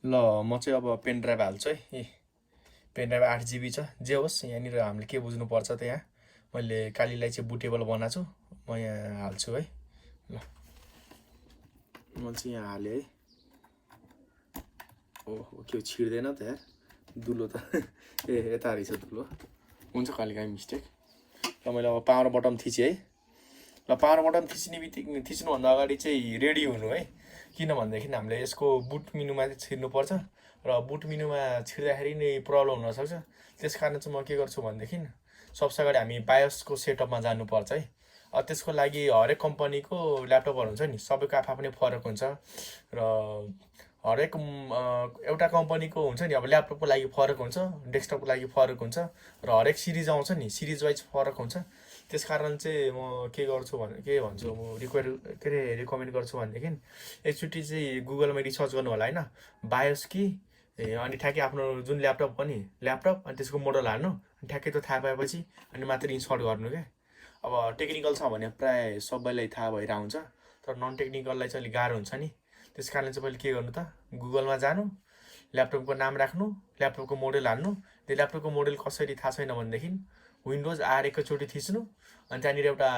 ल म चाहिँ अब पेन ड्राइभ हाल्छु है। ए पेन ड्राइभ 8 GB छ। जे होस् यहाँनिर हामीले के बुझ्नुपर्छ त यहाँ मैले कालीलाई चाहिँ बुटेबल बनाएको छु। म यहाँ हाल्छु है। ल म चाहिँ यहाँ हालेँ है। ओहो के छिर्दैन त यार दुलो त ए यता रहेछ दुलो। हुन्छ कहिलेकाहीँ मिस्टेक। ल मैले अब पावर बटन थिचेँ है। ल पावर बटन थिच्नुभन्दा अगाडि चाहिँ रेडी हुनु है। किनभनेदेखि हामीले यसको बुट मेनुमा चाहिँ छिर्नुपर्छ र बुट मेनुमा छिर्दाखेरि नै प्रब्लम हुनसक्छ। त्यस कारण चाहिँ म के गर्छु भनेदेखि सबसे अगाडि हामी बायोसको सेटअपमा जानुपर्छ है। त्यसको लागि हरेक कम्पनीको ल्यापटपहरू हुन्छ नि सबैको आफ्नै फरक हुन्छ र हरेक एउटा कम्पनीको हुन्छ नि अब ल्यापटपको लागि फरक हुन्छ, डेस्कटपको लागि फरक हुन्छ र हरेक सिरिज आउँछ नि सिरिज वाइज फरक हुन्छ। त्यस कारण चाहिँ म के गर्छु भने के भन्छु म रिकमेन्ड गर्छु भनेदेखि एकचोटि चाहिँ गुगलमा रिसर्च गर्नु होला होइन बायोस कि अनि ठ्याक्कै आफ्नो जुन ल्यापटप पनि ल्यापटप अनि त्यसको मोडल हाल्नु ठ्याक्कै त्यो थाहा पाएपछि अनि मात्र इन्स्टल गर्नु क्या। अब टेक्निकल छ भने प्रायः सबैलाई थाहा भइरहेको हुन्छ तर नन टेक्निकललाई चाहिँ अलिक गाह्रो हुन्छ नि। त्यस कारण चाहिँ पहिले के गर्नु त गुगलमा जानु ल्यापटपको नाम राख्नु ल्यापटपको मोडल हाल्नु। त्यो ल्यापटपको मोडल कसरी थाहा छैन भनेदेखि विन्डोज आर एकैचोटि थिच्नु अनि त्यहाँनिर एउटा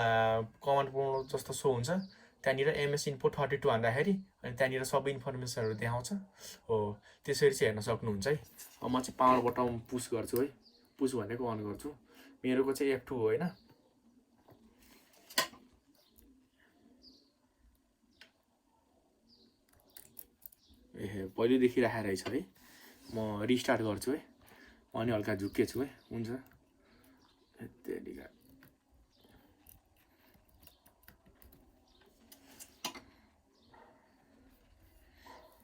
कमान्ड प्रोम्प्ट जस्तो सो हुन्छ त्यहाँनिर एमएस इन्फो 32 हान्दाखेरि अनि त्यहाँनिर सबै इन्फर्मेसनहरू देखाउँछ हो। त्यसरी चाहिँ हेर्न सक्नुहुन्छ है। अब म चाहिँ पावर बटन पुस गर्छु है। पुस भनेको अन गर्छु। मेरोको चाहिँ F2 हो होइन। ए पहिल्यैदेखि राखेर रहेछ है। म रिस्टार्ट गर्छु है। म अनि हल्का झुक्केछु है। हुन्छ त्यतिका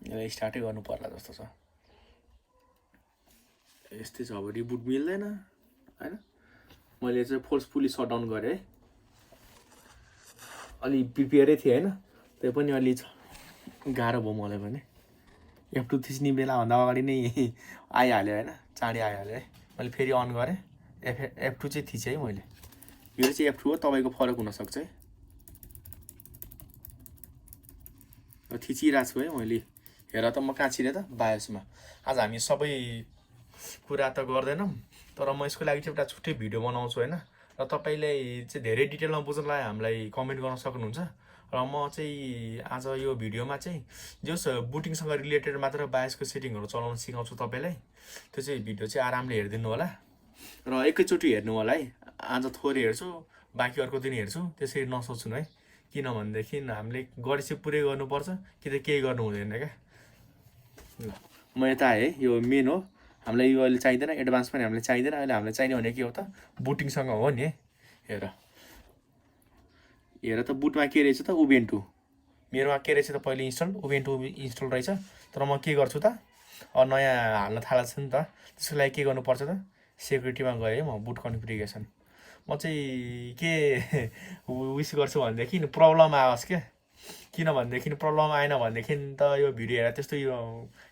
यसलाई स्टार्टै गर्नु पर्ला जस्तो छ। यस्तै छ अब रिबुट मिल्दैन होइन। मैले चाहिँ फोर्सफुली सटडाउन गरेँ है। अलि प्रिपेयरै थिएँ होइन त्यही पनि अलि गाह्रो भयो मलाई पनि। F2 थिच्ने बेलाभन्दा अगाडि नै आइहाल्यो होइन चाँडै आइहाल्यो है। मैले फेरि अन गरेँ F2 चाहिँ थिचेँ है मैले। यो चाहिँ F2 हो तपाईँको फरक हुनसक्छ है। थिचिरहेको छु है मैले। हेर त म कहाँ छिरेँ त बायोसमा। आज हामी सबै कुरा त गर्दैनौँ तर म यसको लागि चाहिँ एउटा छुट्टै भिडियो बनाउँछु होइन र तपाईँलाई चाहिँ धेरै डिटेलमा बुझ्नलाई हामीलाई कमेन्ट गर्न सक्नुहुन्छ। र म चाहिँ आज यो भिडियोमा चाहिँ जस बुटिङसँग रिलेटेड मात्र बायोसको सेटिङहरू चलाउन सिकाउँछु तपाईँलाई। त्यो चाहिँ भिडियो चाहिँ आरामले हेरिदिनु होला र एकैचोटि हेर्नु होला है। आज थोरै हेर्छु बाँकी अर्को दिन हेर्छु त्यसरी नसोच्नु है। किनभनेदेखि हामीले गरी चाहिँ पुरै गर्नुपर्छ कि त केही गर्नु हुँदैन क्या। ल म यता आएँ यो मेन हो हामीलाई यो अहिले चाहिँदैन एडभान्स पनि हामीलाई चाहिँदैन। अहिले हामीलाई चाहिने भनेको के हो त बुटिङसँग हो नि है। हेर हेर त बुटमा के रहेछ त उबेन्टु। मेरोमा के रहेछ त पहिले इन्स्टल उबेन्टु इन्स्टल रहेछ। तर म के गर्छु त अब नयाँ हाल्न थालेको छु नि त त्यसको लागि के गर्नुपर्छ त सेक्युरिटीमा गएँ म बुट कन्फिगरेसन। म चाहिँ के विस गर्छु भनेदेखि प्रब्लम आओस् क्या। किनभनेदेखि प्रब्लम आएन भनेदेखि त यो भिडियो हेरेर त्यस्तो यो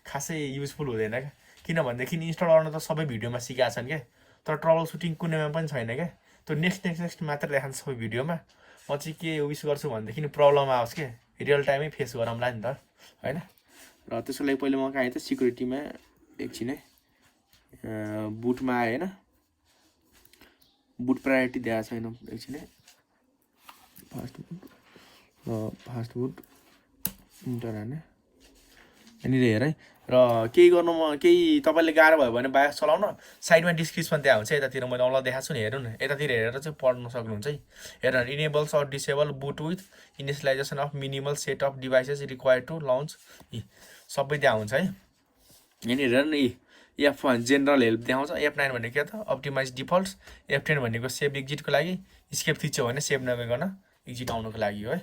खासै युजफुल हुँदैन क्या। किनभनेदेखि इन्स्टल गर्न त सबै भिडियोमा सिकाएको छन् क्या तर ट्रबल सुटिङ कुनैमा पनि छैन क्या। त्यो नेक्स्ट मात्र देखान्छ सबै भिडियोमा। म चाहिँ के विस गर्छु भनेदेखि प्रब्लम आओस् क्या रियल टाइमै फेस गरौँला नि त होइन। र त्यसको लागि पहिले म कहाँ आएँ त सिक्युरिटीमा एकछिन है। बुटमा आएँ होइन बुट प्रायोरिटी दिएको छैन एकछिन है। फास्ट बुट इन्टर हाने यहाँनिर हेर है। र केही गर्नु केही तपाईँले गाह्रो भयो भने बायोस चलाउन साइडमा डिस्क्रिप्सन त्यहाँ हुन्छ यतातिर मैले अनलाइन देखाएको छु नि हेर्नु न यतातिर हेरेर चाहिँ पढ्न सक्नुहुन्छ है। हेर enables or disable boot with initialization of minimal set of devices required to launch सबै त्यहाँ हुन्छ है। यहाँनिर हेर न F1 जेनरल हेल्प देखाउँछ। F9 भनेको के त अप्टिमाइज डिफल्ट्स। F10 भनेको सेभ एक्जिटको लागि स्केप थिच्यो भने सेभ नगरिकन एक्जिट आउनुको लागि हो है।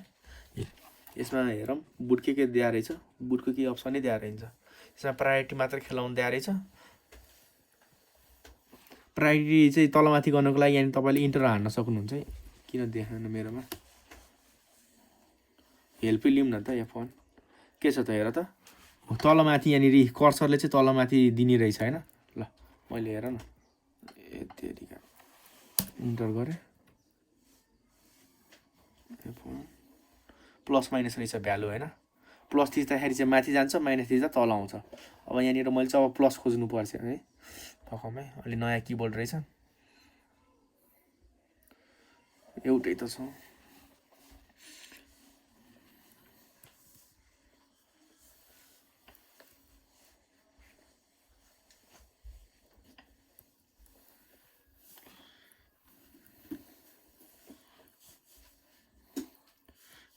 यसमा हेरौँ बुट के दिएको रहेछ बुटको के अप्सनै दिएको रहेछ। यसमा प्रायोरिटी मात्र खेलाउनु दिएको रहेछ। प्रायोरिटी चाहिँ तलमाथि गर्नुको लागि यहाँ तपाईँले इन्टर हान्न सक्नुहुन्छ है। किन देखाएन मेरोमा हेल्पै लिउँ न त F1 के छ त हेर त तलमाथि यहाँनिर कर्सरले चाहिँ तलमाथि दिने रहेछ होइन। ल मैले हेर न यतिका इन्टर गरेँ F1 प्लस माइनस रहेछ भ्यालु होइन। प्लस थिच्दाखेरि चाहिँ माथि जान्छ, माइनस थिच्दा तल आउँछ। अब यहाँनिर मैले चाहिँ अब प्लस खोज्नु पर्छ है भर्खरमै। अलि नयाँ किबोर्ड रहेछ, एउटै त छ।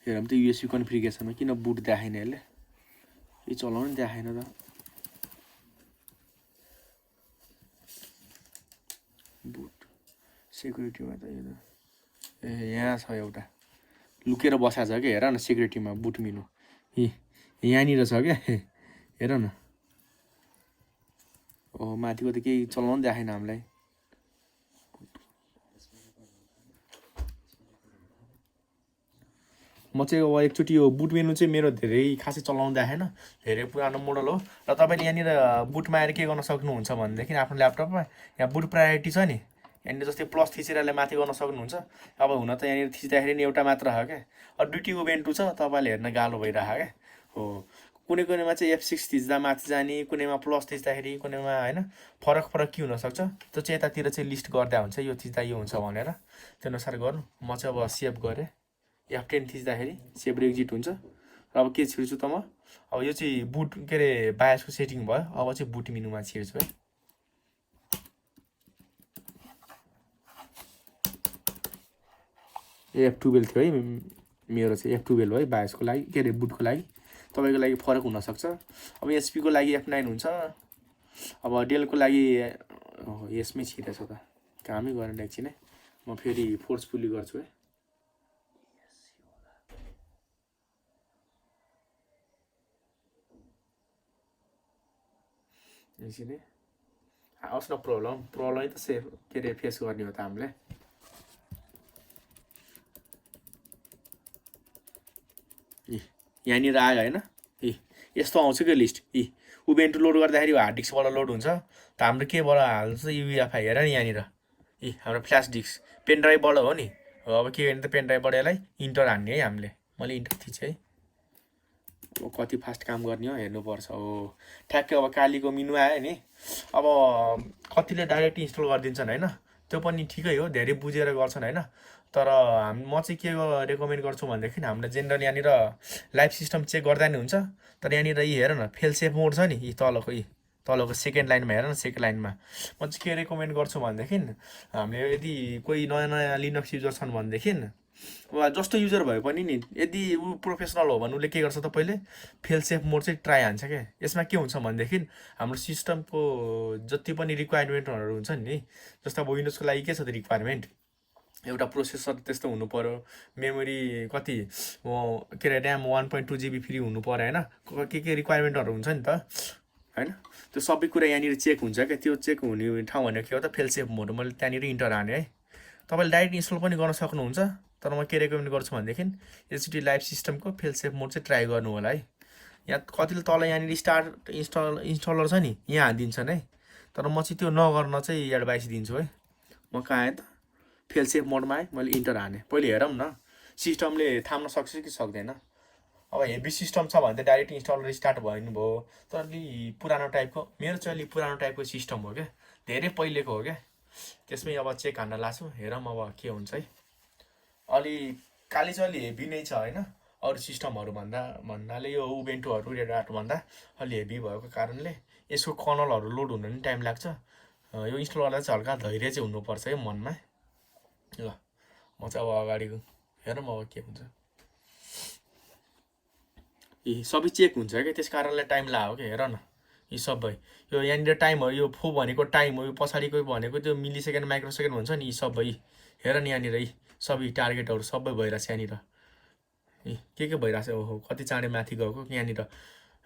हेरौँ त युएसबी कन्फिगरेसनमा किन बुट देखाएन यसले, यो चलाउनु देखाएन त। बुट सेक्युरिटीमा त यो ए यहाँ छ एउटा लुकेर बसाएको छ क्या, हेर न सेक्युरिटीमा बुट मेनु यहाँनिर छ क्या, हेर न। ओ माथिको त केही चलाउनु देखाएन हामीलाई। म चाहिँ अब एकचोटि यो बुट मेनु चाहिँ मेरो धेरै खासै चलाउनु देखाएन, धेरै पुरानो मोडल हो। र तपाईँले यहाँनिर बुटमा आएर के गर्न सक्नुहुन्छ भनेदेखि आफ्नो ल्यापटपमा यहाँ बुट प्रायोरिटी छ नि, यहाँनिर जस्तै प्लस थिचेर माथि गर्न सक्नुहुन्छ। अब हुन त यहाँनिर थिच्दाखेरि नि एउटा मात्र हो क्या, अब ड्युटी उबेन्टु छ, तपाईँले हेर्न गाह्रो भइरहेको क्या हो। कुनै कुनैमा चाहिँ F6 थिच्दा माथि जाने, कुनैमा प्लस थिच्दाखेरि, कुनैमा होइन फरक के हुनसक्छ। त्यो चाहिँ यतातिर चाहिँ लिस्ट गर्दा हुन्छ, यो थिच्दा यो हुन्छ भनेर, त्यो अनुसार गर्नु। म चाहिँ अब सेभ गरेँ, F10 थिच्दाखेरि सेभ र एक्जिट हुन्छ। र अब के छिर्छु त म, अब यो चाहिँ बुट के अरे बायोसको सेटिङ भयो, अब चाहिँ बुट मेनुमा छिर्छु है। F12 थियो है मेरो चाहिँ, F12 हो है बायोसको लागि, के अरे बुटको लागि। तपाईँको लागि फरक हुनसक्छ। अब एचपीको लागि F9 हुन्छ, अब डेलको लागि यसमै छिरेछ त, कामै गरेर एकछिन है, म फेरि फोर्सफुल्ली गर्छु है। एकछिन है, आओस् न प्रब्लमै त के अरे फेस गर्ने हो त हामीले। यहाँनिर आयो होइन, यस्तो आउँछ क्या लिस्ट। उबेन्टु लोड गर्दाखेरि हार्ड डिस्कबाट लोड हुन्छ त, हाम्रो केबाट हाल्छ युएफआई, हेर नि यहाँनिर हाम्रो फ्ल्यास डिस्क पेन ड्राइभबाट हो नि। अब के गर्ने त पेन ड्राइभबाट यसलाई इन्टर हान्ने है हामीले। मैले इन्टर थिचेँ है, अब कति फास्ट काम गर्ने हो हेर्नुपर्छ हो। ठ्याक्कै अब कालीको मेनु आयो नि, अब कतिले डाइरेक्ट इन्स्टल गरिदिन्छन् होइन, त्यो पनि ठिकै हो, धेरै बुझेर गर्छन् होइन। तर म चाहिँ के रेकमेन्ड गर्छु भनेदेखि हामीले जेनरली यहाँनिर लाइभ सिस्टम चेक गर्दा नि हुन्छ। तर यहाँनिर यी हेर न फेल सेफ मोड छ नि, यी तलको सेकेन्ड लाइनमा हेर न, सेकेन्ड लाइनमा म चाहिँ के रेकमेन्ड गर्छु भनेदेखि हामीले यदि कोही नयाँ लिनक्स युजर छन् भनेदेखि वा जस्तो युजर भए पनि नि, यदि ऊ प्रोफेसनल हो भने उसले के गर्छ त पहिले फेल सेफ मोड चाहिँ ट्राई हान्छ क्या। यसमा के हुन्छ भनेदेखि हाम्रो सिस्टमको जति पनि रिक्वायरमेन्टहरू हुन्छ नि, जस्तो अब विन्डोजको लागि के छ त रिक्वायरमेन्ट, एउटा प्रोसेसर त्यस्तो हुनु पऱ्यो, मेमोरी कति के अरे ऱ्याम 1.2 GB फ्री हुनु पऱ्यो होइन, के रिक्वायरमेन्टहरू हुन्छ नि त होइन। त्यो सबै कुरा यहाँनिर चेक हुन्छ क्या। त्यो चेक हुने ठाउँ भनेको के हो त फेल सेफ मोड, मैले त्यहाँनिर इन्टर हाने है। तपाईँले डाइरेक्ट इन्स्टल पनि गर्न सक्नुहुन्छ, तर म के रेकमेन्ड गर्छु भनेदेखि एचडी लाइभ सिस्टमको फेल सेफ मोड चाहिँ ट्राई गर्नु होला है। यहाँ कतिले तल यहाँनिर स्टार्ट इन्स्टलर छ नि, यहाँ हानिदिन्छन् है, तर म चाहिँ त्यो नगर्न चाहिँ एडभाइस दिन्छु है। म कहाँ आएँ त, फेल सेफ मोडमा आएँ, मैले इन्टर हानेँ। पहिले हेरौँ न सिस्टमले थाम्न सक्छ कि सक्दैन। अब हेभी सिस्टम छ भने त डाइरेक्ट इन्स्टलर स्टार्ट भयो। तर अलि पुरानो टाइपको, मेरो चाहिँ अलि पुरानो टाइपको सिस्टम हो क्या, धेरै पहिलेको हो क्या, त्यसमै अब चेक हान्न लाग्छु। हेरौँ अब के हुन्छ है। अलि काली चाहिँ अलि हेभी नै छ होइन, अरू सिस्टमहरू भन्नाले यो उबेन्टुहरू रेड हाटभन्दा अलि हेभी भएको कारणले यसको कर्नलहरू लोड हुन पनि टाइम लाग्छ। यो इन्स्टल गर्दा चाहिँ हल्का धैर्य चाहिँ हुनुपर्छ है मनमा। ल म चाहिँ अब अगाडिको हेरौँ अब के हुन्छ। यी सबै चेक हुन्छ क्या, त्यस कारणले टाइम लाग्यो क्या। हेर न यी सबै, यो यहाँनिर टाइमहरू, यो फो भनेको टाइम हो, यो पछाडिको भनेको त्यो मिली सेकेन्ड माइक्रो सेकेन्ड हुन्छ नि, यी सबै हेर नि यहाँनिर यी सबै टार्गेटहरू सबै भइरहेछ यहाँनिर। के भइरहेछ, ओहो कति चाँडै माथि गएको यहाँनिर।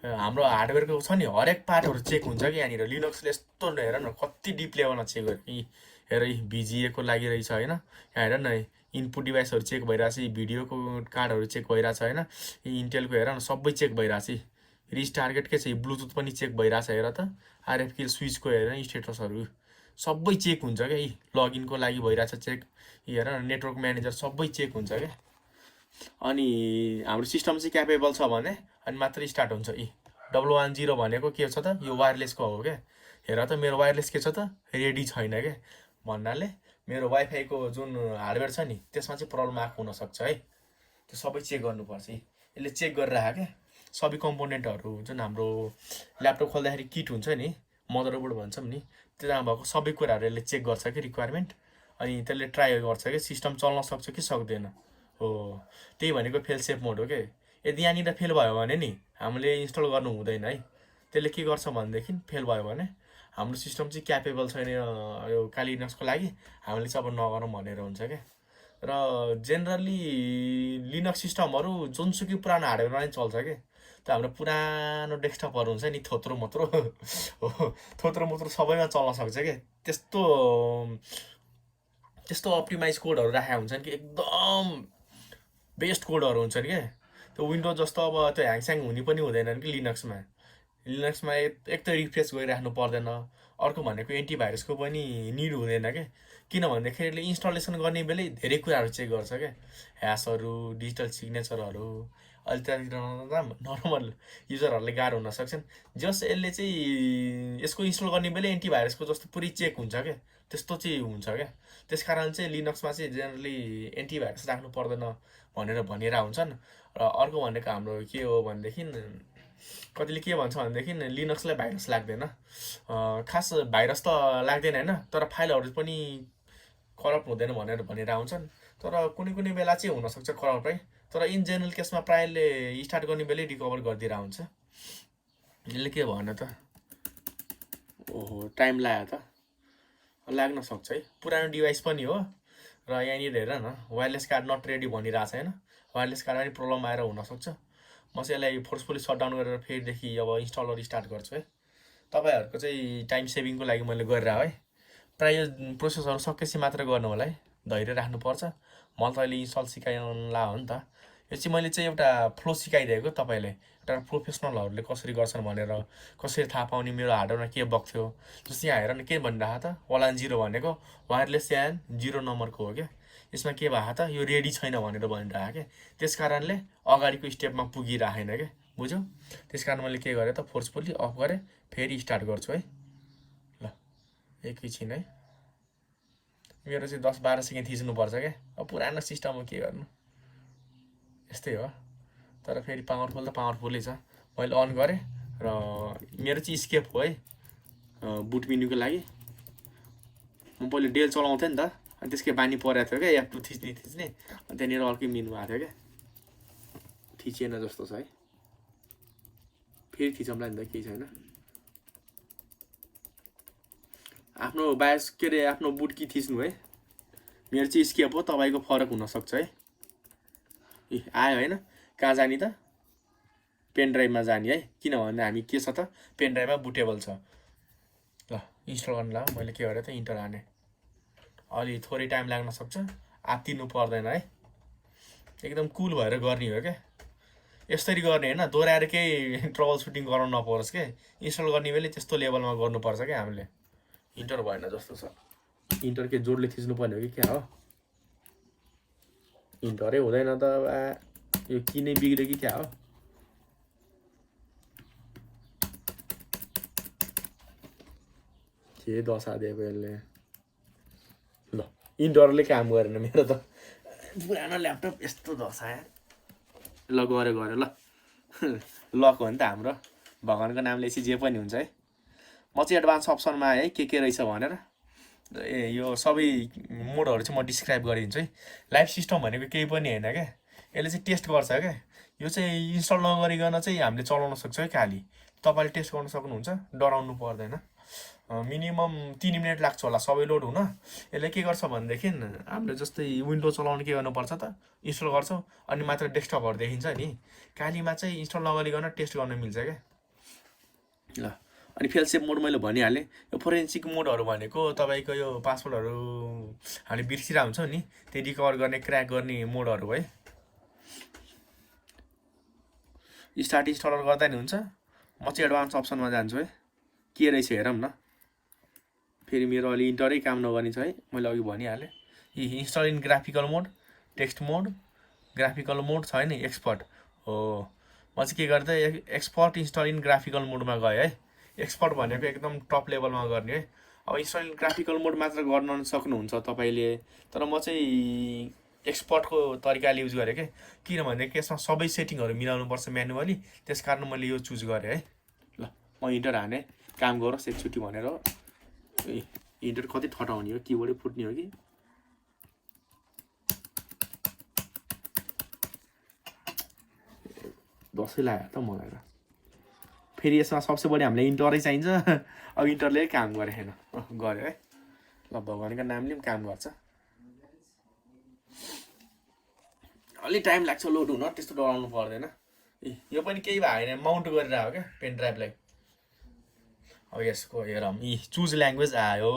हाम्रो हार्डवेयरको छ नि हरेक पार्टहरू चेक हुन्छ कि यहाँनिर। लिनक्सले यस्तो हेर न कति डिप लेभलमा चेक गर्यो। यी हेर यी भिजिएको लागि रहेछ होइन, यहाँ हेर न इनपुट डिभाइसहरू चेक भइरहेछ, भिडियोको कार्डहरू चेक भइरहेछ होइन, यी इन्टेलको हेर न सबै चेक भइरहेछ। रिच टार्गेट के छ, ब्लुटुथ पनि चेक भइरहेछ हेर त, आरएफके स्विचको हेर स्टेटसहरू सबै चेक हुन्छ क्या। यी लगइनको लागि भइरहेछ चेक, हेर न नेटवर्क म्यानेजर सबै चेक हुन्छ क्या। अनि हाम्रो सिस्टम चाहिँ क्यापेबल छ भने अनि मात्रै स्टार्ट हुन्छ। 010 भनेको के छ त, यो वायरलेसको हो क्या। हेर त मेरो वायरलेस के छ त, रेडी छैन क्या। भन्नाले मेरो वाइफाईको जुन हार्डवेयर छ नि त्यसमा चाहिँ प्रब्लम आएको हुनसक्छ है। त्यो सबै चेक गर्नुपर्छ। यसले चेक गरेर राख क्या सबै कम्पोनेन्टहरू। जुन हाम्रो ल्यापटप खोल्दाखेरि किट हुन्छ नि, मदरबोर्ड भन्छौँ नि, त्यसमा भएको सबै कुराहरू यसले चेक गर्छ कि रिक्वायरमेन्ट। अनि त्यसले ट्राई गर्छ कि सिस्टम चल्न सक्छ कि सक्दैन हो। त्यही भनेको फेल सेफ मोड हो क्या। यदि यहाँनिर फेल भयो भने नि हामीले इन्स्टल गर्नु हुँदैन है। त्यसले के गर्छ भनेदेखि फेल भयो भने हाम्रो सिस्टम चाहिँ क्यापेबल छैन यो काली लिनक्सको लागि, हामीले चाहिँ अब नगरौँ भनेर हुन्छ क्या। र जेनरली लिनक्स सिस्टमहरू जुनसुकै पुरानो हार्डवेयरमा नै चल्छ क्या। त्यो हाम्रो पुरानो डेस्कटपहरू हुन्छ नि थोत्रो मोत्रो हो, थोत्रो मोत्रो सबैमा चल्न सक्छ क्या। त्यस्तो त्यस्तो अप्टिमाइज कोडहरू राखेका हुन्छन् कि एकदम बेस्ट कोडहरू हुन्छन् क्या। त्यो विन्डोज जस्तो अब त्यो ह्याङस्याङ हुने पनि हुँदैनन् कि लिनक्समा। लिनक्समा एक त रिफ्रेस गरिराख्नु पर्दैन, अर्को भनेको एन्टिभाइरसको पनि निड हुँदैन क्या। किन भन्दाखेरि इन्स्टलेसन गर्ने बेलै धेरै कुराहरू चेक गर्छ क्या। ह्यासहरू, डिजिटल सिग्नेचरहरू, अहिले त्यहाँनिर नर्मल युजरहरूले गाह्रो हुन सक्छन्। जस यसले चाहिँ यसको इन्स्टल गर्ने बेलै एन्टिभाइरसको जस्तो पुरै चेक हुन्छ क्या, त्यस्तो चाहिँ हुन्छ क्या। त्यस कारण चाहिँ लिनक्समा चाहिँ जेनरली एन्टिभाइरस राख्नु पर्दैन भनेर भनिरहेको हुन्छन्। र अर्को भनेको हाम्रो के हो भनेदेखि कतिले के भन्छ भनेदेखि लिनक्सलाई भाइरस लाग्दैन। खास भाइरस त लाग्दैन होइन, तर फाइलहरू पनि करप्ट हुँदैन भनेर भनिरहेको हुन्छन्। तर कुनै कुनै बेला चाहिँ हुनसक्छ करप्ट है। तर इन जेनरल केसमा प्रायःले स्टार्ट गर्ने बेलै रिकभर गरिदिरहेको हुन्छ। यसले के भएन त, ओहो टाइम लाग्यो त, लाग्न सक्छ है। पुरानो डिभाइस पनि हो। र यहाँनिर हेर न, वायरलेस कार्ड नट रेडी भनिरहेको छ होइन। वायरलेस कार्डमा पनि प्रब्लम आएर हुनसक्छ। म चाहिँ यसलाई फोर्सफुली सटडाउन गरेर फेरिदेखि अब इन्स्टलर स्टार्ट गर्छु है। तपाईँहरूको चाहिँ टाइम सेभिङको लागि मैले गरेर है। प्रायः यो प्रोसेसहरू सकेपछि मात्र गर्नु होला है, धैर्य राख्नुपर्छ। मैले त अहिले इन्स्टल सिकाउनुला हो नि त। यो चाहिँ मैले चाहिँ एउटा फ्लो सिकाइदिएको तपाईँलाई, एउटा प्रोफेसनलहरूले कसरी गर्छन् भनेर, कसरी थाहा पाउने मेरो हार्डवेयरमा के बग थियो। जस्तै यहाँ हेर न के भनिरहेको त, 110 भनेको वायरलेस एन्ड 0 नम्बरको हो क्या। यसमा के भएको त, यो रेडी छैन भनेर भनिरहेको क्या। त्यस कारणले अगाडिको स्टेपमा पुगिरहेन क्या, बुझ्यौ। त्यस कारण मैले के गरेँ त, फोर्सफुल्ली अफ गरेँ, फेरि स्टार्ट गर्छु है। ल एकैछिन है, मेरो चाहिँ 10-12 सेकेन्ड थिच्नुपर्छ क्या। अब पुरानो सिस्टममा के गर्नु, यस्तै हो। तर फेरि पावरफुल त पावरफुलै छ। मैले अन गरेँ र मेरो चाहिँ स्केप हो है बुट मेन्युको लागि। म पहिले डेल चलाउँथेँ नि त, अनि त्यसकै बानी परेको थियो क्या, F2 थिच्ने अनि त्यहाँनिर अर्कै मेनु आएको थियो क्या। थिचिएन जस्तो छ है, फेरि थिचौँला नि त, केही छैन। आफ्नो बायोस के अरे आफ्नो बुट कि थिच्नु है। मेरो चाहिँ स्केप हो, तपाईँको फरक हुनसक्छ है। आयो होइन, कहाँ जाने त, पेन ड्राइभमा जाने है। किनभने हामी के छ त, पेन ड्राइभमा बुटेबल छ। ल इन्स्टल गर्नुलाई मैले के गरेँ त, इन्टर हाने। अलि थोरै टाइम लाग्न सक्छ, आत्तिनु पर्दैन है। एकदम कुल भएर गर्ने हो क्या। यसरी गर्ने होइन, दोहोऱ्याएर केही ट्रबल सुटिङ गराउनु नपरोस् क्या। इन्स्टल गर्ने बेलै त्यस्तो लेभलमा गर्नुपर्छ क्या हामीले। इन्टर भएन जस्तो छ, इन्टर के जोडले थिच्नुपर्ने हो कि क्या हो। इन्टरै हुँदैन त, यो किनै बिग्रियो कि क्या हो। के दशा दिएको यसले। ल इन्टरले काम गरेन मेरो त, पुरानो ल्यापटप यस्तो दशा। ल गऱ्यो ल लक हो नि त हाम्रो, भगवान्को नामले चाहिँ जे पनि हुन्छ है। म चाहिँ एडभान्स अप्सनमा आएँ है, के रहेछ भनेर। यो सबै मोडहरू चाहिँ म डिस्क्राइब गरिदिन्छु है। लाइभ सिस्टम भनेको केही पनि होइन क्या, यसले चाहिँ टेस्ट गर्छ क्या। यो चाहिँ इन्स्टल नगरिकन चाहिँ हामीले चलाउन सक्छौँ है खालि। तपाईँले टेस्ट गर्न सक्नुहुन्छ, डराउनु पर्दैन। मिनिमम 3 मिनट लाग्छ होला सबै लोड हुन। यसले के गर्छ भनेदेखि हामीले जस्तै विन्डो चलाउनु के गर्नुपर्छ त, इन्स्टल गर्छौँ अनि मात्र डेस्कटपहरू देखिन्छ नि। कालीमा चाहिँ इन्स्टल नगरिकन टेस्ट गर्न मिल्छ क्या। ल अनि फेल सेफ मोड मैले भनिहालेँ। यो फोरेन्सिक मोडहरू भनेको तपाईँको यो पासवर्डहरू हामीले बिर्सिरहेको हुन्छौँ नि, त्यो रिकभर गर्ने, क्र्याक गर्ने मोडहरू है। स्टार्ट इन्स्टलर गर्दा नि हुन्छ। म चाहिँ एडभान्स अप्सनमा जान्छु है, के रहेछ हेरौँ न। फेरि मेरो अलि इन्टरै काम नगर्ने छ है, मैले अघि भनिहालेँ। Install in graphical mode, text mode, graphical mode छ नि, एक्सपर्ट हो। म चाहिँ के गरेँ त एक्सपोर्ट इन्स्टल इन ग्राफिकल मोडमा गएँ है। एक्सपोर्ट भनेको एकदम टप लेभलमा गर्ने है। अब इन्स्टल इन ग्राफिकल मोड मात्र गर्न सक्नुहुन्छ तपाईँले, तर म चाहिँ एक्सपोर्टको तरिकाले युज गरेँ क्या, किनभने यसमा सबै सेटिङहरू मिलाउनुपर्छ म्यानुअली, त्यस कारण मैले यो चुज गरेँ है। ल म इन्टर हाने, काम गरोस् एकचोटि भनेर। ए इन्टर कति ठटाउने हो, किबोर्डै फुट्ने हो कि? दसैँ लाग्यो त मलाई त। फेरि यसमा सबसे बढी हामीलाई इन्टरै चाहिन्छ। अब इन्टरले काम गरे छैन, गऱ्यो है। ल भगवान्को नामले पनि काम गर्छ। अलि टाइम लाग्छ लोड हुन, त्यस्तो डराउनु पर्दैन। ए यो पनि केही भएन, माउन्ट गरेर आयो क्या पेन ड्राइभलाई। अब यसको हेरौँ, चुज ल्याङ्ग्वेज आयो।